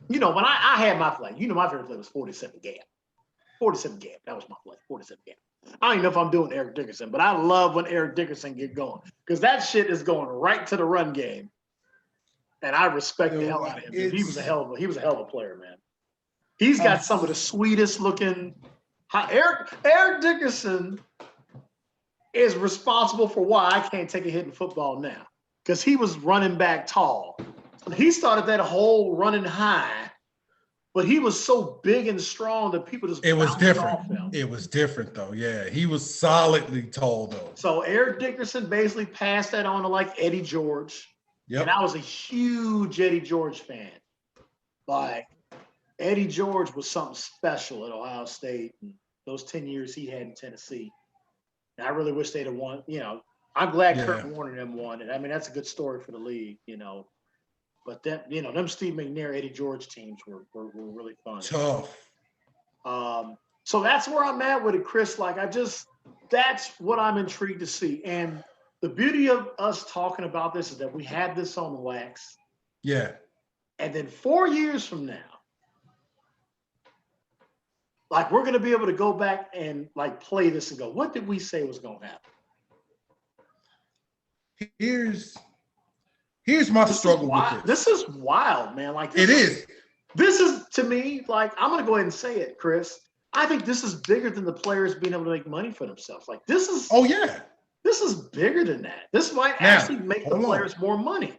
When I had my play, my favorite play was 47 gap. 47 gap. That was my play. 47 gap. I don't even know if I'm doing Eric Dickerson, but I love when Eric Dickerson get going because that shit is going right to the run game, and I respect the hell out of him. He was a hell of a player, man. He's got some of the sweetest looking. Eric Dickerson is responsible for why I can't take a hit in football now because he was running back tall. He started that whole running high, but he was so big and strong that people just. It was different. Off him. It was different though. Yeah, he was solidly tall though. So Eric Dickerson basically passed that on to like Eddie George. Yep. And I was a huge Eddie George fan. Like Eddie George was something special at Ohio State. And those 10 years he had in Tennessee. And I really wish they'd have won. I'm glad Kurt Warner and them won it. I mean, that's a good story for the league, But then, them Steve McNair, Eddie George teams were really fun. Tough. So that's where I'm at with it, Chris. Like, that's what I'm intrigued to see. And the beauty of us talking about this is that we had this on wax. Yeah. And then 4 years from now, like, we're going to be able to go back and, like, play this and go, what did we say was going to happen? Here's my struggle with this. This is wild, man. Like, This is, to me, like, I'm going to go ahead and say it, Chris. I think this is bigger than the players being able to make money for themselves. Like this is Oh yeah. this is bigger than that. This might Now, actually make the hold on. players more money.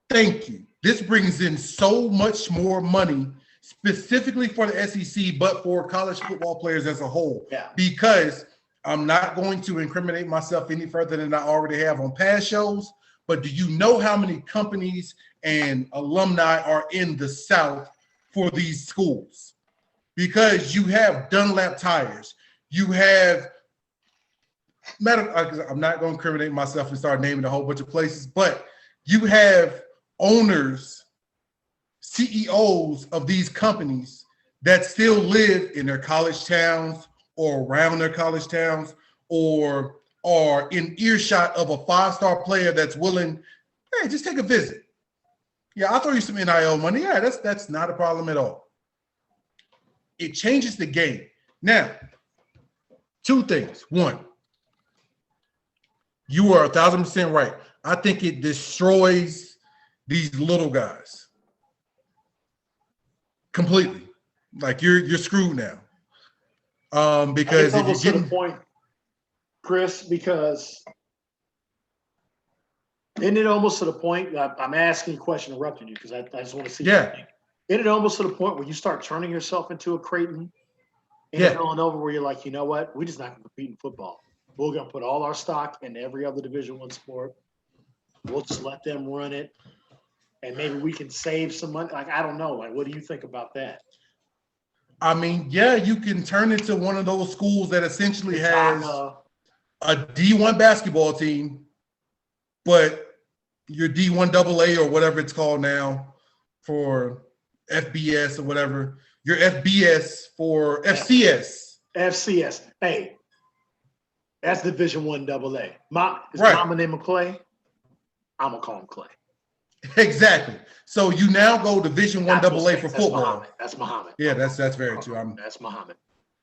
Thank you. This brings in so much more money specifically for the SEC, but for college football players as a whole. Yeah. Because I'm not going to incriminate myself any further than I already have on past shows. But do you know how many companies and alumni are in the South for these schools? Because you have Dunlap Tires, you have I'm not going to incriminate myself and start naming a whole bunch of places, but you have owners, CEOs of these companies that still live in their college towns or around their college towns or are in earshot of a five-star player that's willing, hey, just take a visit. Yeah, I'll throw you some NIL money. Yeah, that's not a problem at all. It changes the game. Now, two things. One, you are 1,000% right. I think it destroys these little guys completely. Like you're screwed now. Because It's if almost you're to getting the point, Chris, because isn't it almost to the point? I'm asking a question, interrupting you because I just want to see. Yeah. Isn't it almost to the point where you start turning yourself into a Creighton in Yeah. Villanova, where you're like, you know what? We're just not going to compete in football. We're going to put all our stock in every other Division I sport. We'll just let them run it, and maybe we can save some money. Like I don't know. Like, what do you think about that? I mean, yeah, you can turn into one of those schools that essentially has a D1 basketball team, but your D1 AA or whatever it's called now for FBS or whatever, your FBS for FCS. FCS. Hey, that's Division I AA. Is Right. Mama name him Clay? I'm gonna call him Clay. Exactly. So you now go Division I AA for That's football. Muhammad. That's Muhammad. Yeah, that's very true. That's Muhammad.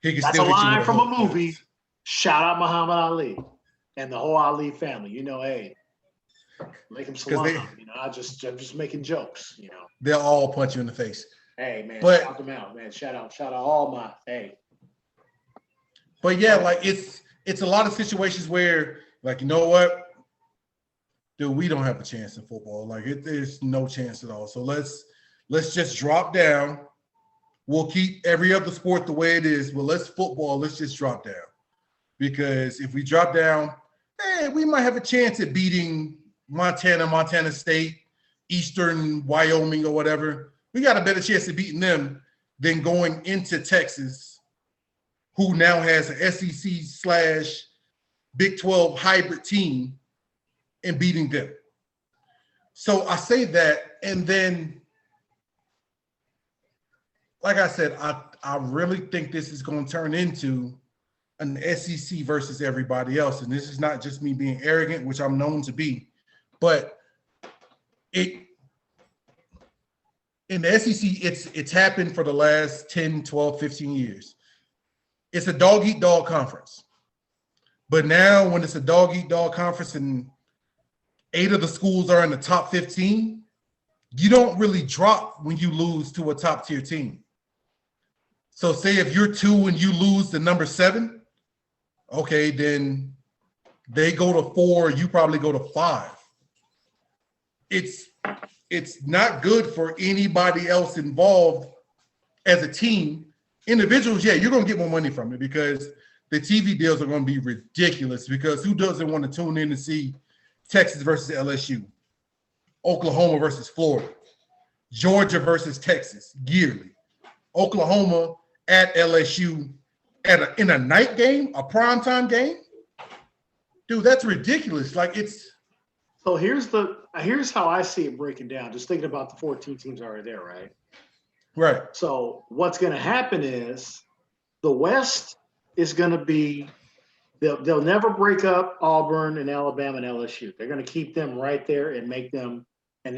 He can That's still a hit you line with from a hook. movie. Shout out Muhammad Ali and the whole Ali family. You know, hey, make him salami. I'm just making jokes. You know, They'll all punch you in the face. hey man, But- shout them out, man. Shout out all my hey. But yeah, like it's a lot of situations where, like, you know what, dude, we don't have a chance in football. Like, there's no chance at all. So let's just drop down. We'll keep every other sport the way it is, but let's just drop down. Because if we drop down, we might have a chance at beating Montana State, Eastern Wyoming, or whatever. We got a better chance of beating them than going into Texas, who now has an SEC/Big 12 hybrid team, and beating them. So I say that, and then, like I said, I really think this is going to turn into an SEC versus everybody else. And this is not just me being arrogant, which I'm known to be, but in the SEC, it's happened for the last 10, 12, 15 years. It's a dog-eat-dog conference. But now when it's a dog-eat-dog conference and 8 of the schools are in the top 15, you don't really drop when you lose to a top-tier team. So say if you're 2 and you lose to number 7, okay, then they go to 4, you probably go to 5. It's not good for anybody else involved as a team. Individuals, yeah, you're going to get more money from it because the TV deals are going to be ridiculous, because who doesn't want to tune in to see Texas versus LSU, Oklahoma versus Florida, Georgia versus Texas yearly, Oklahoma at LSU in a night game, a primetime game? Dude, that's ridiculous. Like, it's... So here's how I see it breaking down. Just thinking about the 14 teams already there, right? Right. So what's going to happen is the West is going to be they'll never break up Auburn and Alabama and LSU. They're going to keep them right there and make them, and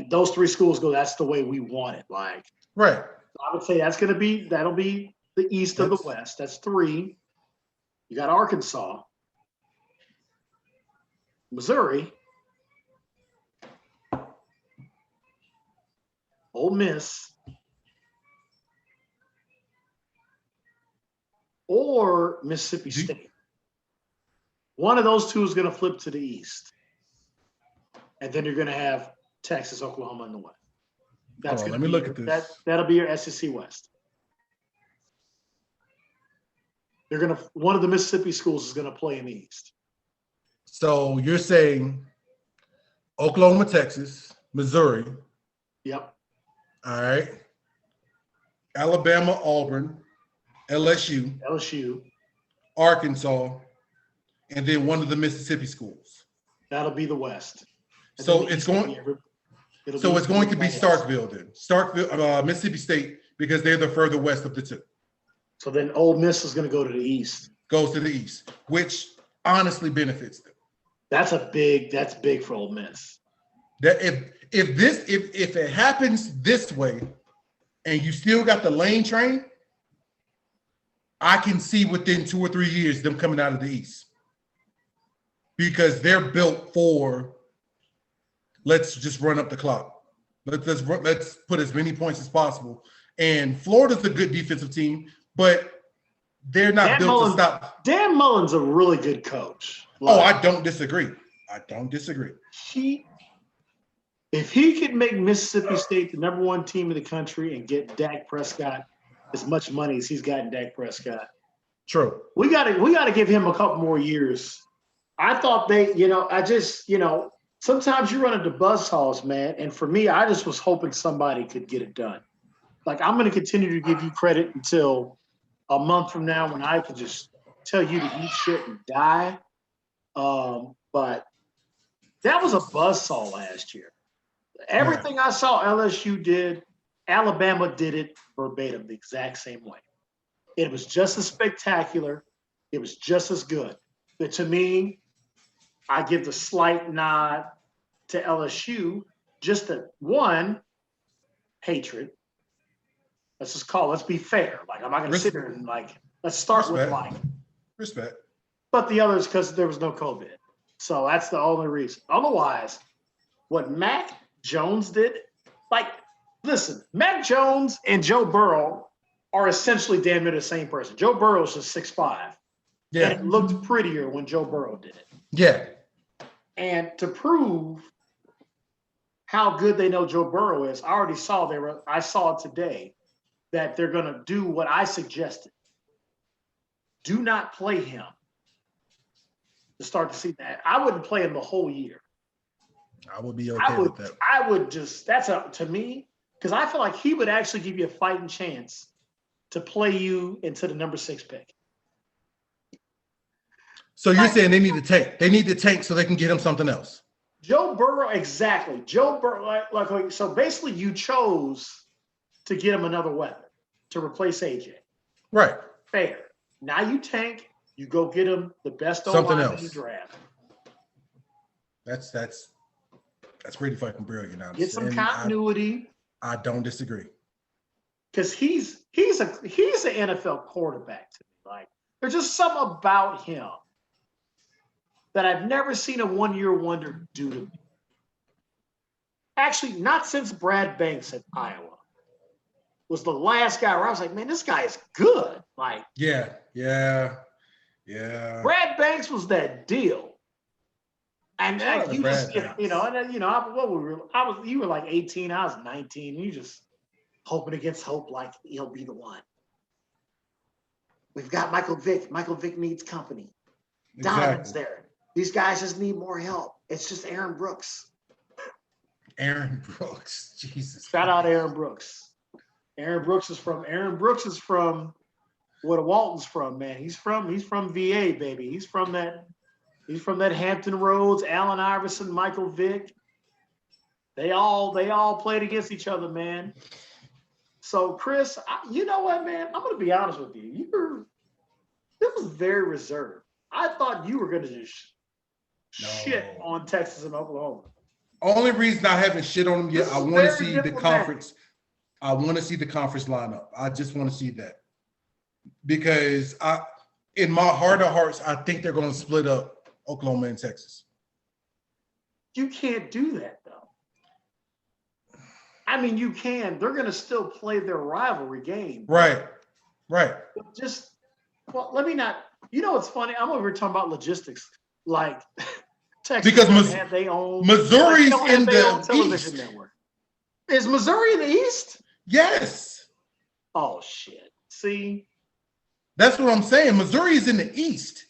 those 3 schools go, that's the way we want it. Like, right. I would say that'll be the East of the West. That's 3. You got Arkansas, Missouri, Ole Miss, or Mississippi State. One of those two is going to flip to the East. And then you're going to have Texas, Oklahoma in the West. That's Hold on, going to let me be look at this. That'll be your SEC West. One of the Mississippi schools is going to play in the East. So you're saying Oklahoma, Texas, Missouri. Yep. All right. Alabama, Auburn, LSU. Arkansas, and then one of the Mississippi schools. That'll be the West. And So then the it's East will going. it'll So be it's going to be West. Starkville then. Starkville, Mississippi State, because they're the further west of the two. So then Ole Miss is going to go to the East. Goes to the east, which honestly benefits them. That's big for Ole Miss. That if it happens this way, and you still got the lane train, I can see within 2 or 3 years them coming out of the East, because they're built for. Let's just run up the clock. Let's put as many points as possible. And Florida's a good defensive team, but they're not built to stop. Dan Mullen's a really good coach. I don't disagree. If he could make Mississippi State the number 1 team in the country and get Dak Prescott as much money as he's gotten Dak Prescott, True. we gotta give him a couple more years. I thought sometimes you run into buzzsaws, man. And for me, I just was hoping somebody could get it done. Like, I'm going to continue to give you credit until a month from now when I can just tell you to eat shit and die. But that was a buzzsaw last year. Everything I saw LSU did, Alabama did it verbatim the exact same way. It was just as spectacular. It was just as good. But to me, I give the slight nod to LSU, just hatred. Let's be fair. Like, I'm not going to sit here and let's start with respect. But the other is because there was no COVID. So that's the only reason. Otherwise, what Mac Jones did, listen, Mac Jones and Joe Burrow are essentially damn near the same person. Joe Burrow's just 6'5". Yeah. And it looked prettier when Joe Burrow did it. Yeah. And to prove how good they know Joe Burrow is, I saw it today that they're going to do what I suggested. Do not play him to start to see that. I wouldn't play him the whole year. I would be okay with that. I would just, to me, because I feel like he would actually give you a fighting chance to play you into the number 6 pick. So you're saying they need to tank. They need to tank so they can get him something else. Joe Burrow, exactly. Joe Burrow, so basically you chose to get him another weapon to replace AJ. Right. Fair. Now you tank, you go get him the best something O-line else in the draft. That's pretty fucking brilliant. Get some continuity. I don't disagree. Because he's an NFL quarterback to me. Like, there's just something about him that I've never seen a one-year wonder do to me. Actually, not since Brad Banks at Iowa was the last guy where I was like, man, this guy is good. Like, yeah. Brad Banks was that deal. And you just, you were like 18, I was 19, and you just hoping against hope, like he'll be the one. We've got Michael Vick. Michael Vick needs company. Donovan's there. These guys just need more help. It's just Aaron Brooks. Aaron Brooks, Jesus. Shout out Aaron Brooks. Aaron Brooks is from where Walton's from, man. He's from VA, baby. He's from that Hampton Roads, Allen Iverson, Michael Vick. They all played against each other, man. So Chris, you know what, man? I'm gonna be honest with you. This was very reserved. I thought you were gonna just shit on Texas and Oklahoma. Only reason I haven't shit on them yet, I want to see the conference. I want to see the conference lineup. I just want to see that. Because in my heart of hearts, I think they're going to split up Oklahoma and Texas. You can't do that, though. I mean, you can. They're going to still play their rivalry game. Right. Just Well, let me not. You know what's funny? I'm over here talking about logistics. Like Texas Because doesn't have their own. Missouri's They don't in have their own the television East. network. Is Missouri in the East? Yes, Oh shit! See, that's what I'm saying. Missouri is in the East.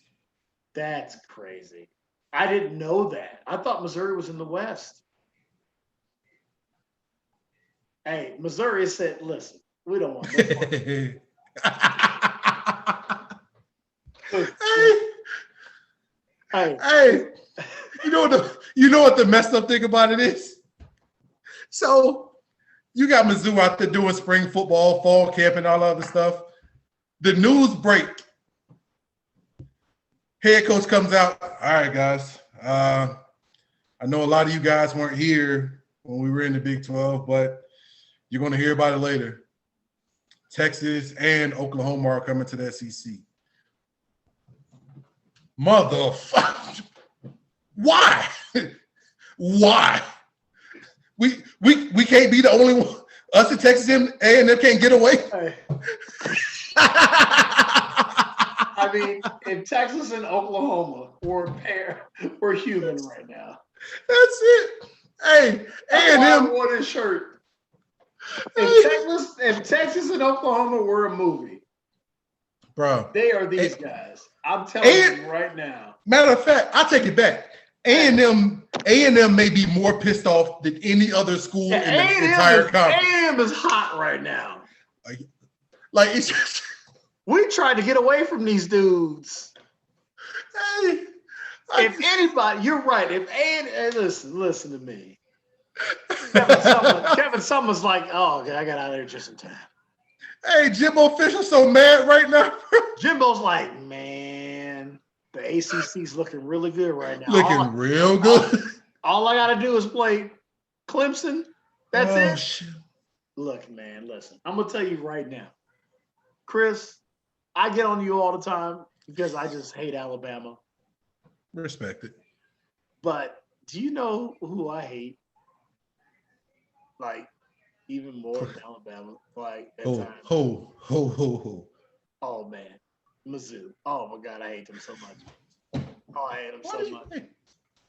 that's crazy. I didn't know that. I thought Missouri was in the West. Hey, Missouri said, "Listen, we don't want no part." Hey, Hey, hey, you know what the messed up thing about it is? So you got Mizzou out there doing spring football, fall camp, and all other stuff. The news break. Head coach comes out. All right, guys. I know a lot of you guys weren't here when we were in the Big 12, but you're going to hear about it later. Texas and Oklahoma are coming to the SEC. Motherfucker. Why? Why? We can't be the only one. Us and Texas and A&M can't get away. hey. I mean, if Texas and Oklahoma were a pair, we're human right now. That's it. Hey, That's why I A&M. wore this shirt. If Texas and Oklahoma were a movie, Bro. they are these guys. I'm telling you right now. Matter of fact, I'll take it back. A&M may be more pissed off than any other school in the entire conference. A&M is hot right now. Like it's just We tried to get away from these dudes. hey, If anybody, you're right. If listen to me. Kevin Summer's like, oh, okay, I got out of there just in time. hey, Jimbo Fisher's so mad right now. Jimbo's like, man, the ACC's looking really good right now. Looking real good. All I got to do is play Clemson. That's it. Shit. Look, man, listen. I'm gonna tell you right now, Chris. I get on you all the time because I just hate Alabama. Respect it. But do you know who I hate? Like, even more than Alabama. Like, at times. Ho. Oh, man. Mizzou. Oh, my God. I hate them so much. Oh, I hate them so much.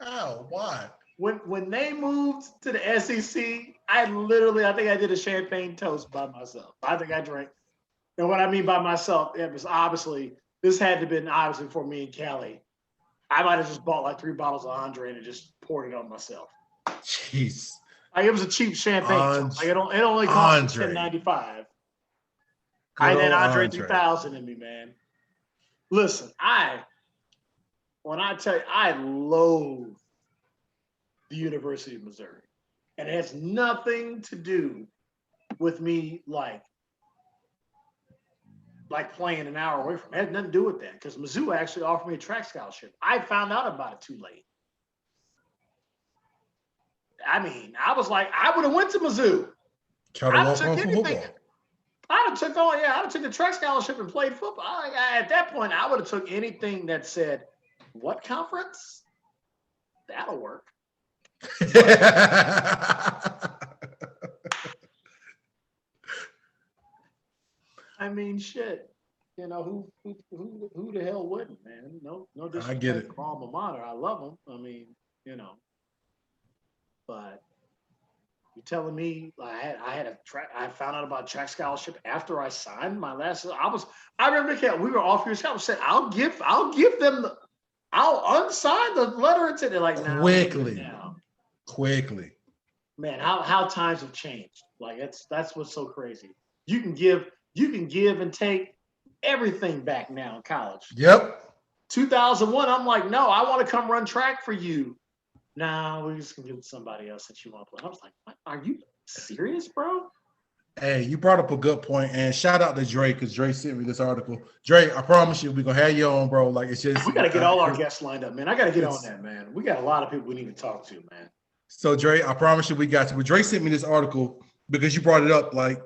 How? Why? When they moved to the SEC, I think I did a champagne toast by myself. I think I drank. And what I mean by myself, it was obviously, this had to have been obviously for me and Callie. I might have just bought like 3 bottles of Andre and just poured it on myself. Jeez. Like it was a cheap champagne. Like it only cost me $10.95. I had Andre 3000 in me, man. Listen, when I tell you, I loathe the University of Missouri. And it has nothing to do with me like playing an hour away from it. It had nothing to do with that because Mizzou actually offered me a track scholarship. I found out about it too late. I mean, I was like, I would have went to Mizzou. I'd have took the track scholarship and played football. At that point, I would have took anything that said, what conference? That'll work. I mean, shit. You know, who the hell wouldn't, man? No disrespect. I get it. To alma mater. I love them. I mean, you know. But you're telling me I found out about track scholarship after I signed my last. I remember we were off your scholarship. Said I'll give them I'll unsign the letter and say they're like quickly. Man, how times have changed. Like that's what's so crazy. You can give and take everything back now in college. Yep. 2001, I'm like, no, I want to come run track for you. No, we're just gonna give it to somebody else that you want to play. I was like, what? Are you serious, bro? Hey, you brought up a good point, and shout out to Dre because Dre sent me this article. Dre, I promise you, we're gonna have you on, bro. Like it's just we gotta get all our guests lined up, man. I gotta get on that, man. We got a lot of people we need to talk to, man. So Dre, I promise you, we got you. But Dre sent me this article because you brought it up. Like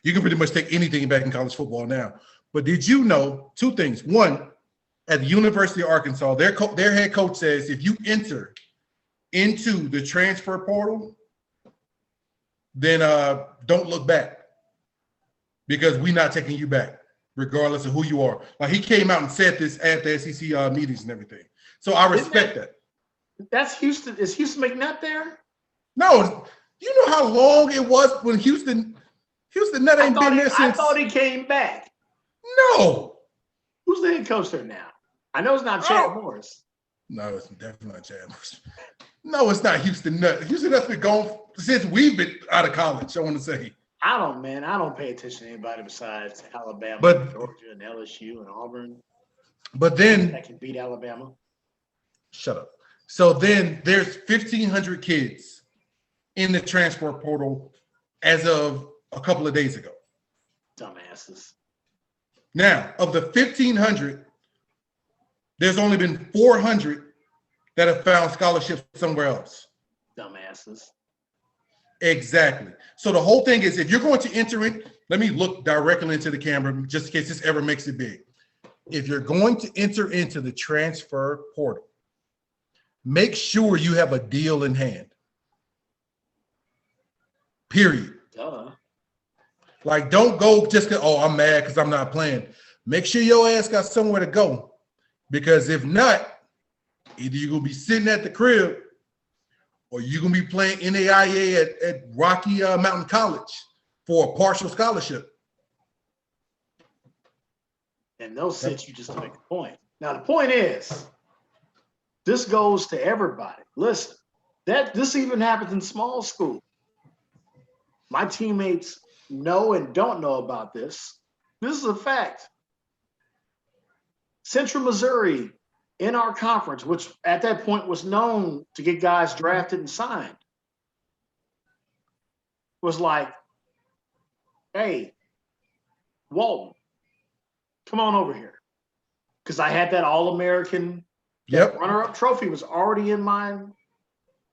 you can pretty much take anything back in college football now. But did you know 2 things? One, at the University of Arkansas, their head coach says if you enter into the transfer portal, then don't look back because we're not taking you back. regardless of who you are. Like he came out and said this at the SEC meetings and everything. So I respect that. That's Houston. Is Houston McNutt there? No, you know how long it was when Houston Nutt ain't been there I since. thought he came back. No. Who's the head coach there now? I know it's not Chad Morris. No, it's definitely not Chad Morris. No, it's not Houston Nutt. Houston Nutt's been gone since we've been out of college, I want to say. I don't pay attention to anybody besides Alabama, But- Georgia, and LSU and Auburn But then, that can beat Alabama. shut up. So then there's 1,500 kids in the transfer portal as of a couple of days ago. Dumbasses. Now, of the 1,500, there's only been 400 that have found scholarships somewhere else. Dumbasses. Exactly. So the whole thing is, if you're going to enter in, let me look directly into the camera just in case this ever makes it big. If you're going to enter into the transfer portal, make sure you have a deal in hand. Period. Duh. Like, don't go just because, oh, I'm mad because I'm not playing. Make sure your ass got somewhere to go. Because if not, either you're going to be sitting at the crib or you're going to be playing NAIA at Rocky Mountain College for a partial scholarship. And they'll sit you just to make a point. Now, the point is, this goes to everybody. Listen, this even happens in small school. My teammates know and don't know about this. This is a fact. Central Missouri in our conference, which at that point was known to get guys drafted and signed, was like, hey, Walton, come on over here. Because I had that All-American runner-up trophy was already in my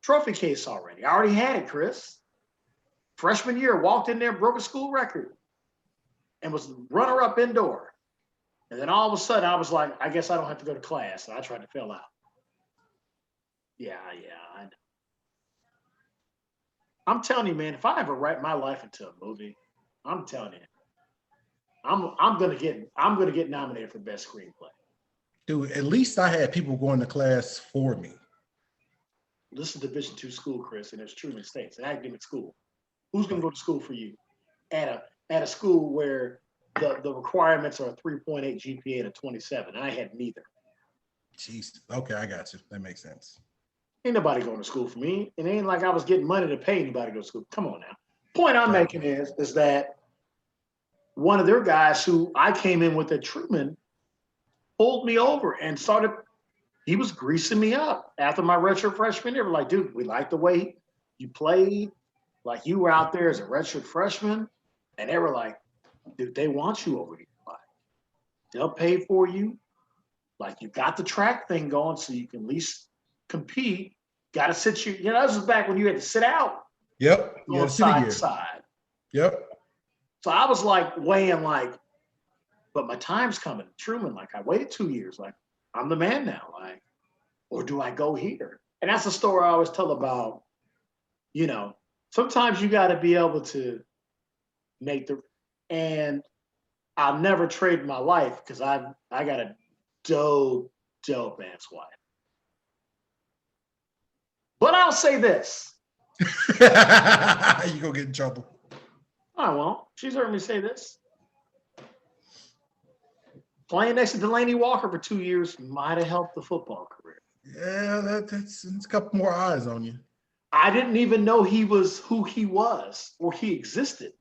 trophy case already. I already had it, Chris. Freshman year, walked in there, broke a school record, and was runner-up indoor. And then all of a sudden, I was like, I guess I don't have to go to class. And I tried to fill out. Yeah, I know. I'm telling you, man, if I ever write my life into a movie, I'm telling you, I'm gonna get nominated for best screenplay. Dude, at least I had people going to class for me. This is Division II school, Chris, and it's Truman State. It's an academic school. Who's gonna go to school for you at a school where the requirements are a 3.8 GPA and a 27? I had neither. Jeez. Okay, I got you. That makes sense. Ain't nobody going to school for me. It ain't like I was getting money to pay anybody to go to school. Come on now. Point I'm making is that one of their guys who I came in with at Truman pulled me over and he was greasing me up after my redshirt freshman year. We're like, dude, we like the way you played. Like, you were out there as a redshirt freshman. And they were like, dude, they want you over here. Like, they'll pay for you. Like, you got the track thing going so you can at least compete. Got to sit you. This was back when you had to sit out. Yep. On side to side. Yep. So I was like weighing like, but my time's coming. Truman, like, I waited 2 years. Like, I'm the man now. Like, or do I go here? And that's the story I always tell about, sometimes you got to be able to make and I'll never trade my life because I got a dope ass wife. But I'll say this. You gonna get in trouble. I won't. She's heard me say this. Playing next to Delaney Walker for 2 years might have helped the football career. Yeah, that's a couple more eyes on you. I didn't even know he was who he was or he existed.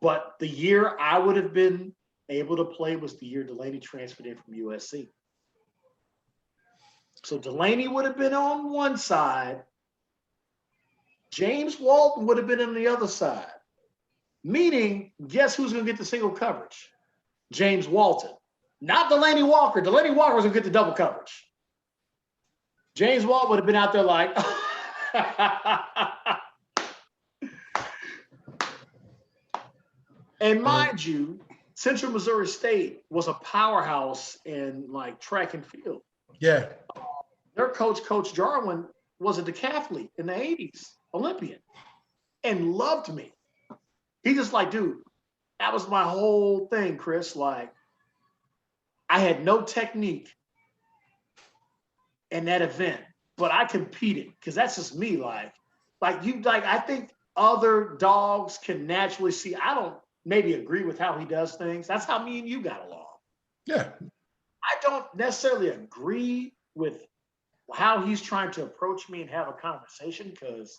But the year I would have been able to play was the year Delaney transferred in from USC. So Delaney would have been on one side. James Walton would have been on the other side. Meaning, guess who's going to get the single coverage? James Walton. Not Delaney Walker. Delaney Walker was going to get the double coverage. James Walton would have been out there like... And mind you, Central Missouri State was a powerhouse in like track and field. Yeah. Their coach, Coach Jarwin, was a decathlete in the 80s, Olympian, and loved me. He just like, dude, that was my whole thing, Chris. Like, I had no technique in that event, but I competed because that's just me. Like I think other dogs can naturally see. I don't maybe agree with how he does things. That's how me and you got along. Yeah. I don't necessarily agree with how he's trying to approach me and have a conversation because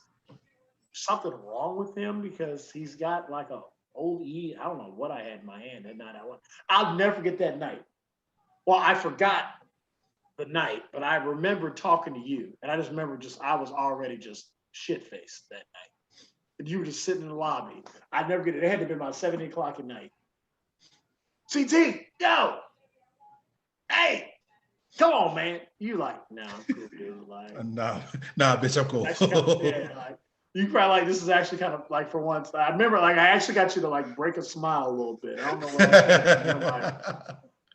something wrong with him because he's got like a old E. I don't know what I had in my hand that night. I'll never forget that night. Well, I forgot the night, but I remember talking to you, and I just remember I was already just shit faced that night. And you were just sitting in the lobby. I never get it. It had to be about 7 o'clock at night. CT, yo, hey, come on, man. You like, no, I'm cool, dude. Like, Nah, bitch, I'm cool. like, you probably like this is actually kind of like for once. I remember like I actually got you to like break a smile a little bit. I don't know what I'm like,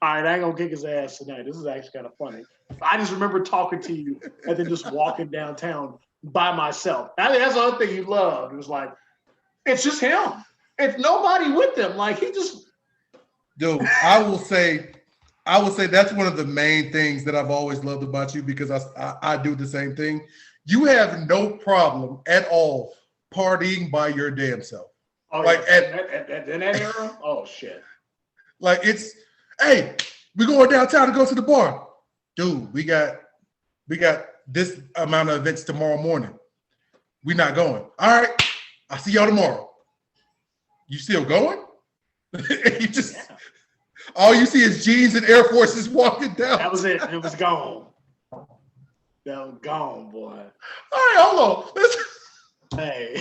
all right, I ain't gonna kick his ass tonight. This is actually kind of funny. I just remember talking to you and then just walking downtown by myself. I think that's the other thing you loved. It was like, it's just him. It's nobody with him. Like he just Dude, I will say that's one of the main things that I've always loved about you because I do the same thing. You have no problem at all partying by your damn self. oh Like yeah, in that era. Oh shit. Like it's, hey, we're going downtown to go to the bar. Dude, we got this amount of events tomorrow morning. We're not going. All right, I'll see y'all tomorrow. You still going? You just all you see is jeans and Air Forces walking down. That was it. It was gone. That was gone, boy. All right, hold on. Listen. Hey.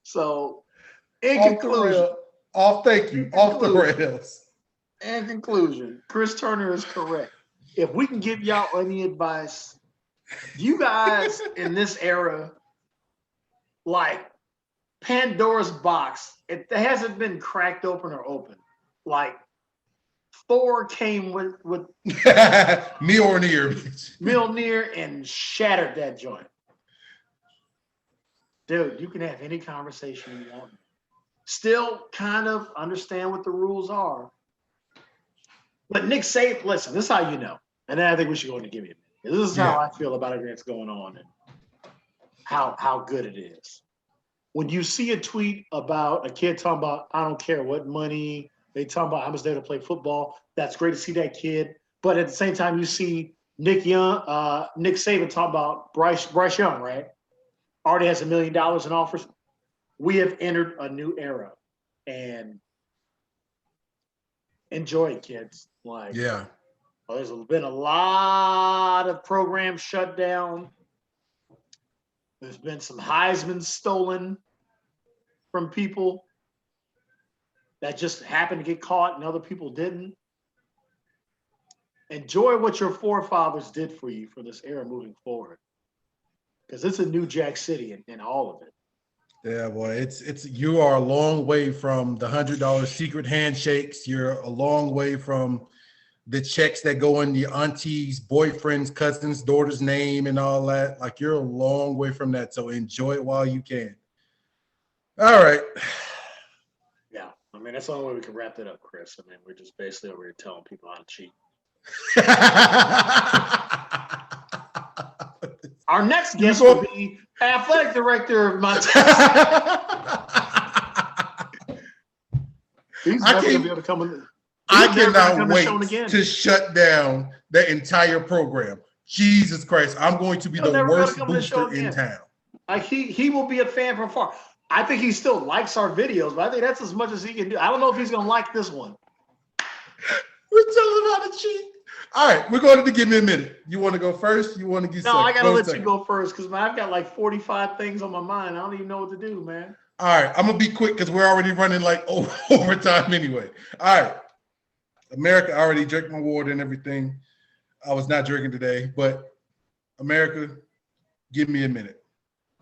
So, in conclusion, thank you. Off the rails. In conclusion, Chris Turner is correct. If we can give y'all any advice, you guys in this era, like Pandora's box, it hasn't been cracked open or open. Like Thor came with Mjolnir and shattered that joint. Dude, you can have any conversation you want. Still kind of understand what the rules are. But Nick Saban, listen, this is how you know. And then I think we should go into give me a minute. This is how I feel about everything that's going on and how good it is. When you see a tweet about a kid talking about, I don't care what money, they talking about how much they're to play football, that's great to see that kid. But at the same time, you see Nick Saban talking about Bryce Young, right? Already has $1 million in offers. We have entered a new era. And enjoy it, kids. Like, there's been a lot of programs shut down. There's been some Heisman stolen from people that just happened to get caught and other people didn't. Enjoy what your forefathers did for you for this era moving forward. Because it's a new Jack City in all of it. Yeah, boy, it's you are a long way from the $100 secret handshakes. You're a long way from the checks that go in your auntie's, boyfriend's, cousin's, daughter's name and all that. Like you're a long way from that. So enjoy it while you can. All right. Yeah, I mean that's the only way we can wrap that up, Chris. I mean, we're just basically over here telling people how to cheat. Our next guest will be athletic director of Montana. He's never going to be able to come in. I cannot wait to shut down the entire program. Jesus Christ, I'm going to be the worst booster in town. Like he will be a fan from far. I think he still likes our videos, but I think that's as much as he can do. I don't know if he's going to like this one. We're telling him how to cheat. All right, we're going to give me a minute. You want to go first? You want to get second? No, I got to let you go first because I've got like 45 things on my mind. I don't even know what to do, man. All right, I'm going to be quick because we're already running like overtime anyway. All right. America, I already drank my water and everything. I was not drinking today, but America, give me a minute.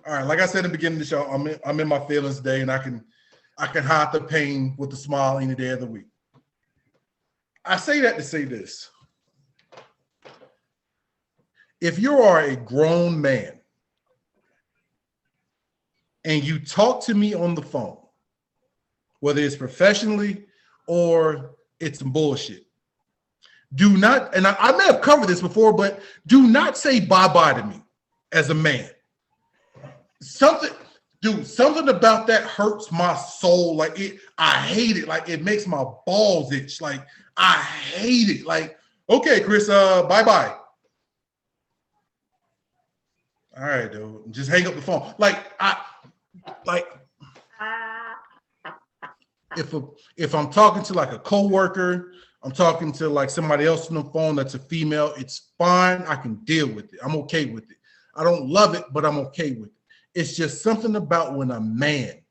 All right, like I said in the beginning of the show, I'm in my feelings today, and I can hide the pain with a smile any day of the week. I say that to say this. If you are a grown man and you talk to me on the phone, whether it's professionally or it's some bullshit. Do not, and I may have covered this before, but do not say bye-bye to me as a man. Something about that hurts my soul. Like I hate it. Like it makes my balls itch. Like I hate it. Like, okay, Chris, bye-bye. All right, dude. Just hang up the phone. If I'm talking to like a coworker, I'm talking to like somebody else on the phone that's a female, it's fine. I can deal with it. I'm okay with it. I don't love it, but I'm okay with it. It's just something about when a man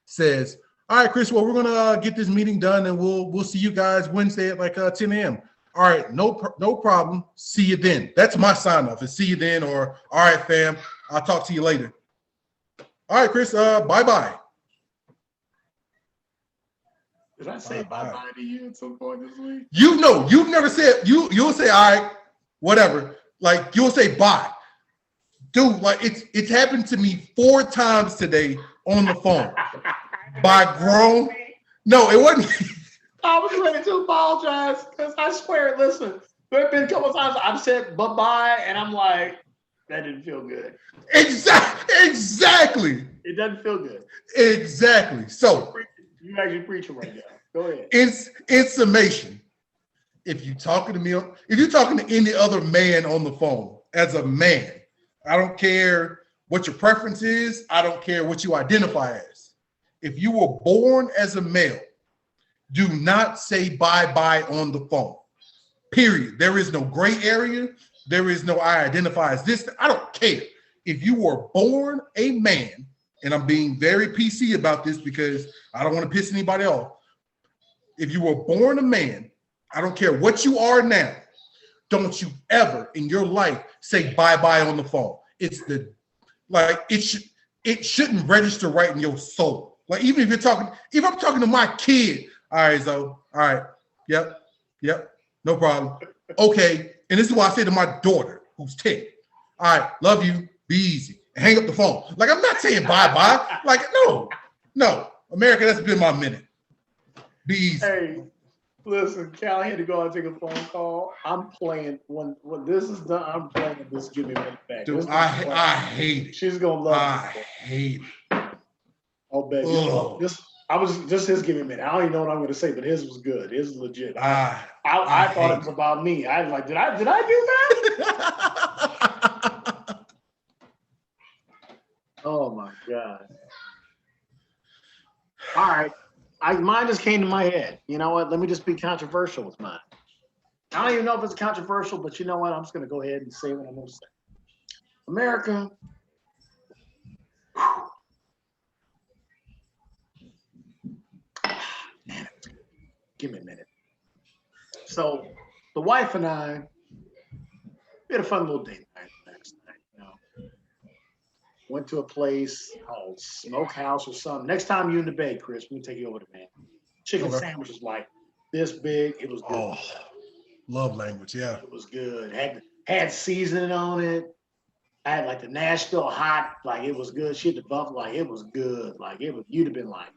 says, all right, Chris, well, we're gonna get this meeting done and we'll see you guys Wednesday at like 10 a.m. All right, no problem. See you then. That's my sign off. Is see you then, or all right, fam, I'll talk to you later. All right, Chris, bye-bye. Did I say bye-bye to you at some point this week? You know, you've never said, you'll say, all right, whatever. Like you'll say bye. Dude, like it's happened to me 4 times today on the phone. By grown. No, it wasn't. I was ready to apologize because I swear, listen, there have been a couple of times I've said bye-bye and I'm like, that didn't feel good. Exactly. It doesn't feel good. Exactly. So you actually preaching right now. Go ahead. In summation, if you're talking to any other man on the phone as a man, I don't care what your preference is. I don't care what you identify as. If you were born as a male, do not say bye-bye on the phone. Period. There is no gray area. There is no I identify as this. I don't care. If you were born a man, and I'm being very PC about this because I don't want to piss anybody off. If you were born a man, I don't care what you are now, don't you ever in your life say bye-bye on the phone. It shouldn't register right in your soul. Like even if I'm talking to my kid, all right, Zoe, all right, yep, no problem. Okay, and this is why I say to my daughter, who's 10, all right, love you, be easy, and hang up the phone. Like I'm not saying bye-bye. Like no, America, that's been my minute. Be easy. Hey, listen, Cal had to go out and take a phone call. I'm playing when this is done. I'm playing this. Give me a minute back. Dude, I hate it. She's gonna love I hate it. Oh, baby. Just his give me a minute. I don't even know what I'm gonna say, but his was good. His was legit. I thought it was about me. I was like, did I do that? Oh my God. All right. Mine just came to my head. You know what? Let me just be controversial with mine. I don't even know if it's controversial, but you know what? I'm just going to go ahead and say what I'm going to say. America. Man, give me a minute. So the wife and I, we had a fun little date night last night. Went to a place called Smokehouse or something. Next time you're in the Bay, Chris, we can take you over to man. Chicken sandwich was like this big. It was good. Oh, love language, yeah. It was good. Had seasoning on it. I had like the Nashville hot, like it was good. She had the buffalo, like it was good. Like you'd have been like,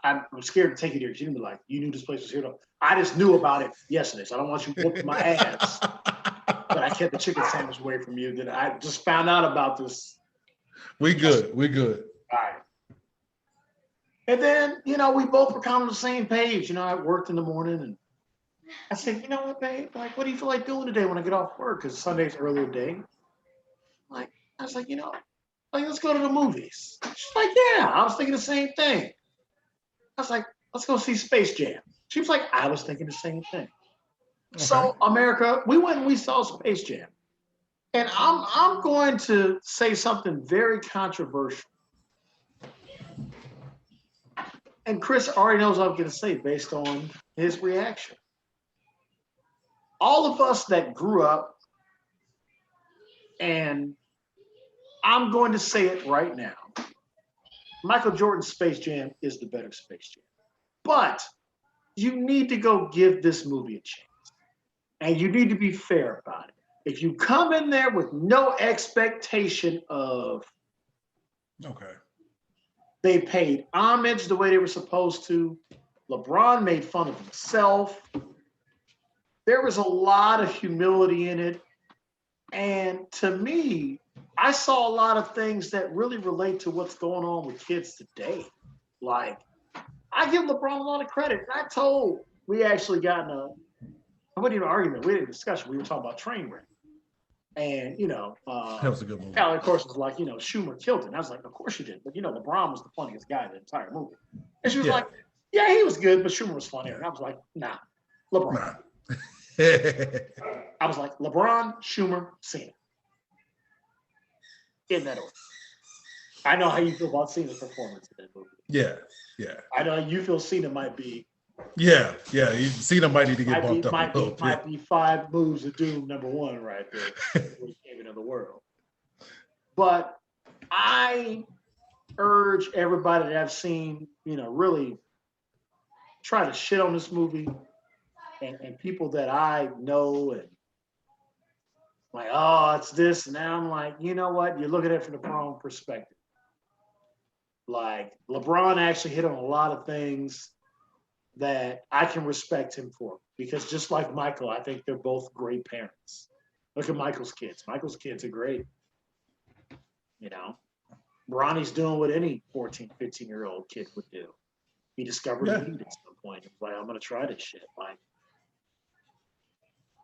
I'm scared to take you there. She didn't be like, you knew this place was here. Though. I just knew about it yesterday, so I don't want you whooping my ass. But I kept the chicken sandwich away from you. Then I just found out about this. We good. All right. And then, we both were kind of on the same page. I worked in the morning and I said, you know what, babe? Like, what do you feel like doing today when I get off work? Because Sunday's earlier day. I was like, let's go to the movies. She's like, yeah, I was thinking the same thing. I was like, let's go see Space Jam. She was like, I was thinking the same thing. Okay. So, America, we went and we saw Space Jam. And I'm going to say something very controversial. And Chris already knows what I'm going to say based on his reaction. All of us that grew up, and I'm going to say it right now, Michael Jordan's Space Jam is the better Space Jam. But you need to go give this movie a chance. And you need to be fair about it. If you come in there with no expectation of, okay, they paid homage the way they were supposed to, LeBron made fun of himself. There was a lot of humility in it. And to me, I saw a lot of things that really relate to what's going on with kids today. Like, I give LeBron a lot of credit. We actually got in I wasn't even an argument. We had a discussion. We were talking about Trainwreck. And, That was a good movie. Callie, of course, was like, Schumer killed it. And I was like, of course you did. But, LeBron was the funniest guy in the entire movie. And she was like, yeah, he was good, but Schumer was funnier. And I was like, nah, LeBron. Nah. I was like, LeBron, Schumer, Cena. In that order. I know how you feel about Cena's performance in that movie. Yeah. I know you feel Cena might be. Yeah. Cena might need to get bumped up a little bit. Might be 5 moves of doom #1 right there when he came into the world. But I urge everybody that I've seen, really try to shit on this movie and people that I know and like, oh, it's this. And now I'm like, you know what? You're looking at it from the wrong perspective. Like, LeBron actually hit on a lot of things that I can respect him for. Because just like Michael, I think they're both great parents. Look at Michael's kids. Michael's kids are great. Ronnie's doing what any 14, 15-year-old kid would do. He discovered weed at some point. He was like, I'm going to try this shit. Like,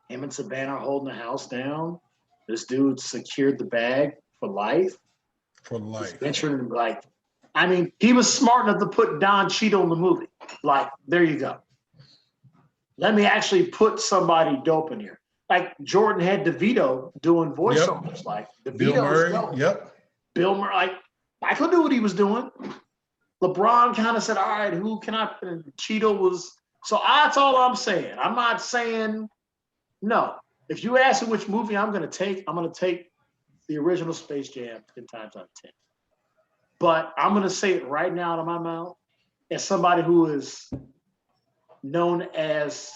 him and Savannah are holding the house down. This dude secured the bag for life. He's venturing, he was smart enough to put Don Cheadle in the movie. Like, there you go. Let me actually put somebody dope in here. Like, Jordan had DeVito doing voiceovers. Like, DeVito Bill Murray. Dope. Bill Murray. Like, Michael knew what he was doing. LeBron kind of said, all right, who can I? And Cheadle was. So that's all I'm saying. I'm not saying no. If you ask me which movie I'm going to take the original Space Jam 10 times out of 10. But I'm going to say it right now out of my mouth as somebody who is known as,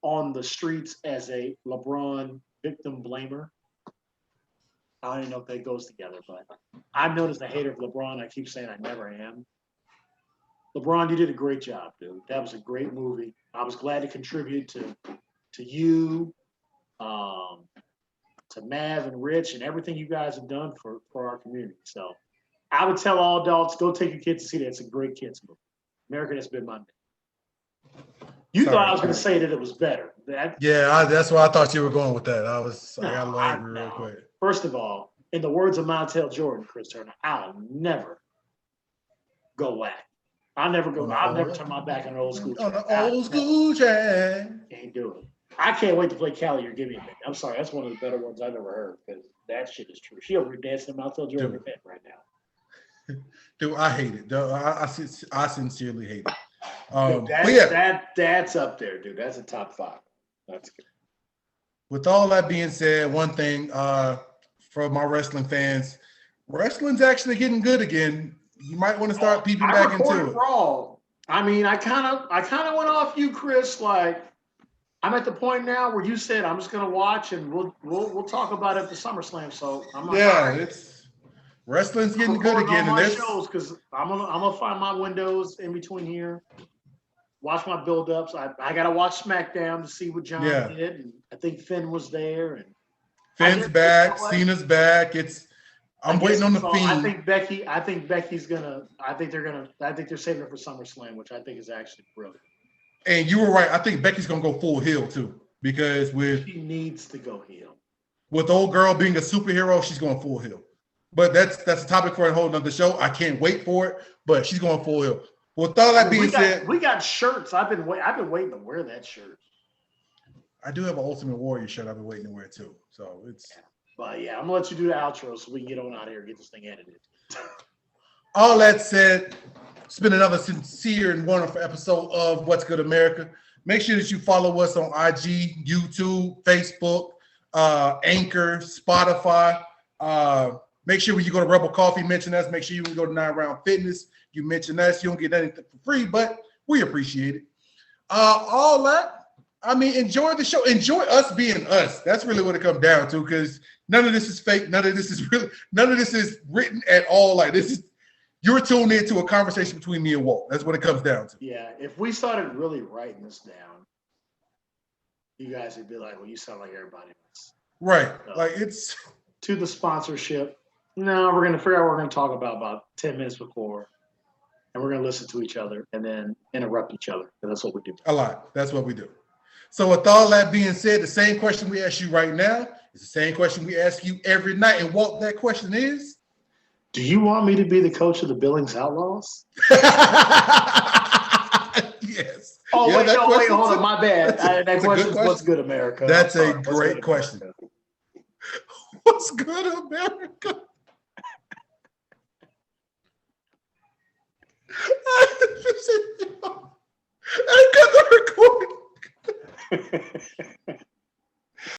on the streets as a LeBron victim blamer. I don't even know if that goes together, but I'm known as the hater of LeBron. I keep saying I never am. LeBron, you did a great job, dude. That was a great movie. I was glad to contribute to you, to Mav and Rich and everything you guys have done for our community. So I would tell all adults, go take your kids to see that. It's a great kids movie. American Has Been Monday. You thought I was going to say that it was better. That's why I thought you were going with that. I got a little angry real quick. First of all, in the words of Montel Jordan, Chris Turner, I'll never go whack. I'll never turn my back on an old school. On the old school train. Can't do it. I can't wait to play Callie, You're Giving Me. I'm sorry, that's one of the better ones I've ever heard because that shit is true. She over here dancing to Montel Jordan right now. Dude, I hate it. Dude, I sincerely hate it. That's up there, dude. That's a top 5. That's good. With all that being said, one thing for my wrestling fans, wrestling's actually getting good again. You might want to start peeping back into it. Raw. I mean, I kind of went off you, Chris. Like, I'm at the point now where you said I'm just gonna watch and we'll talk about it for SummerSlam. So I'm like, it's wrestling's getting good again. On my shows because I'm gonna find my windows in between here. Watch my build-ups. I gotta watch SmackDown to see what John did, and I think Finn was there. And Finn's back, Cena's back. I'm waiting on the Fiend. I think Becky's gonna. I think they're saving her for SummerSlam, which I think is actually brilliant. And you were right. I think Becky's gonna go full heel too, because she needs to go heel. With old girl being a superhero, she's going full heel. But that's a topic for a whole nother show. I can't wait for it, but she's going full heel. With all that being said, we got shirts. I've been waiting to wear that shirt. I do have an Ultimate Warrior shirt I've been waiting to wear too. So it's. But yeah, I'm gonna let you do the outro so we can get on out of here and get this thing edited. All that said, it's been another sincere and wonderful episode of What's Good America. Make sure that you follow us on IG, YouTube, Facebook, Anchor, Spotify. Make sure when you go to Rebel Coffee, mention us. Make sure you can go to 9 Round Fitness. You mention us. You don't get anything for free, but we appreciate it. All that. I mean, enjoy the show. Enjoy us being us. That's really what it comes down to, because none of this is fake. None of this is written at all. Like, this is You're tuned into a conversation between me and Walt. That's what it comes down to. Yeah, if we started really writing this down, you guys would be like, well, you sound like everybody else. Right. No. Like it's To the sponsorship. No, we're going to figure out what we're going to talk about 10 minutes before. And we're going to listen to each other and then interrupt each other. And that's what we do. a lot. That's what we do. So with all that being said, the same question we ask you right now is the same question we ask you every night. And Walt, that question is? Do you want me to be the coach of the Billings Outlaws? Yes. Oh, Yeah, wait, that no, wait, question hold too. on. My bad. That that's a question good is question. what's good, America? That's I'm a sorry, what's great good, question. America? What's good, America? I got the recording.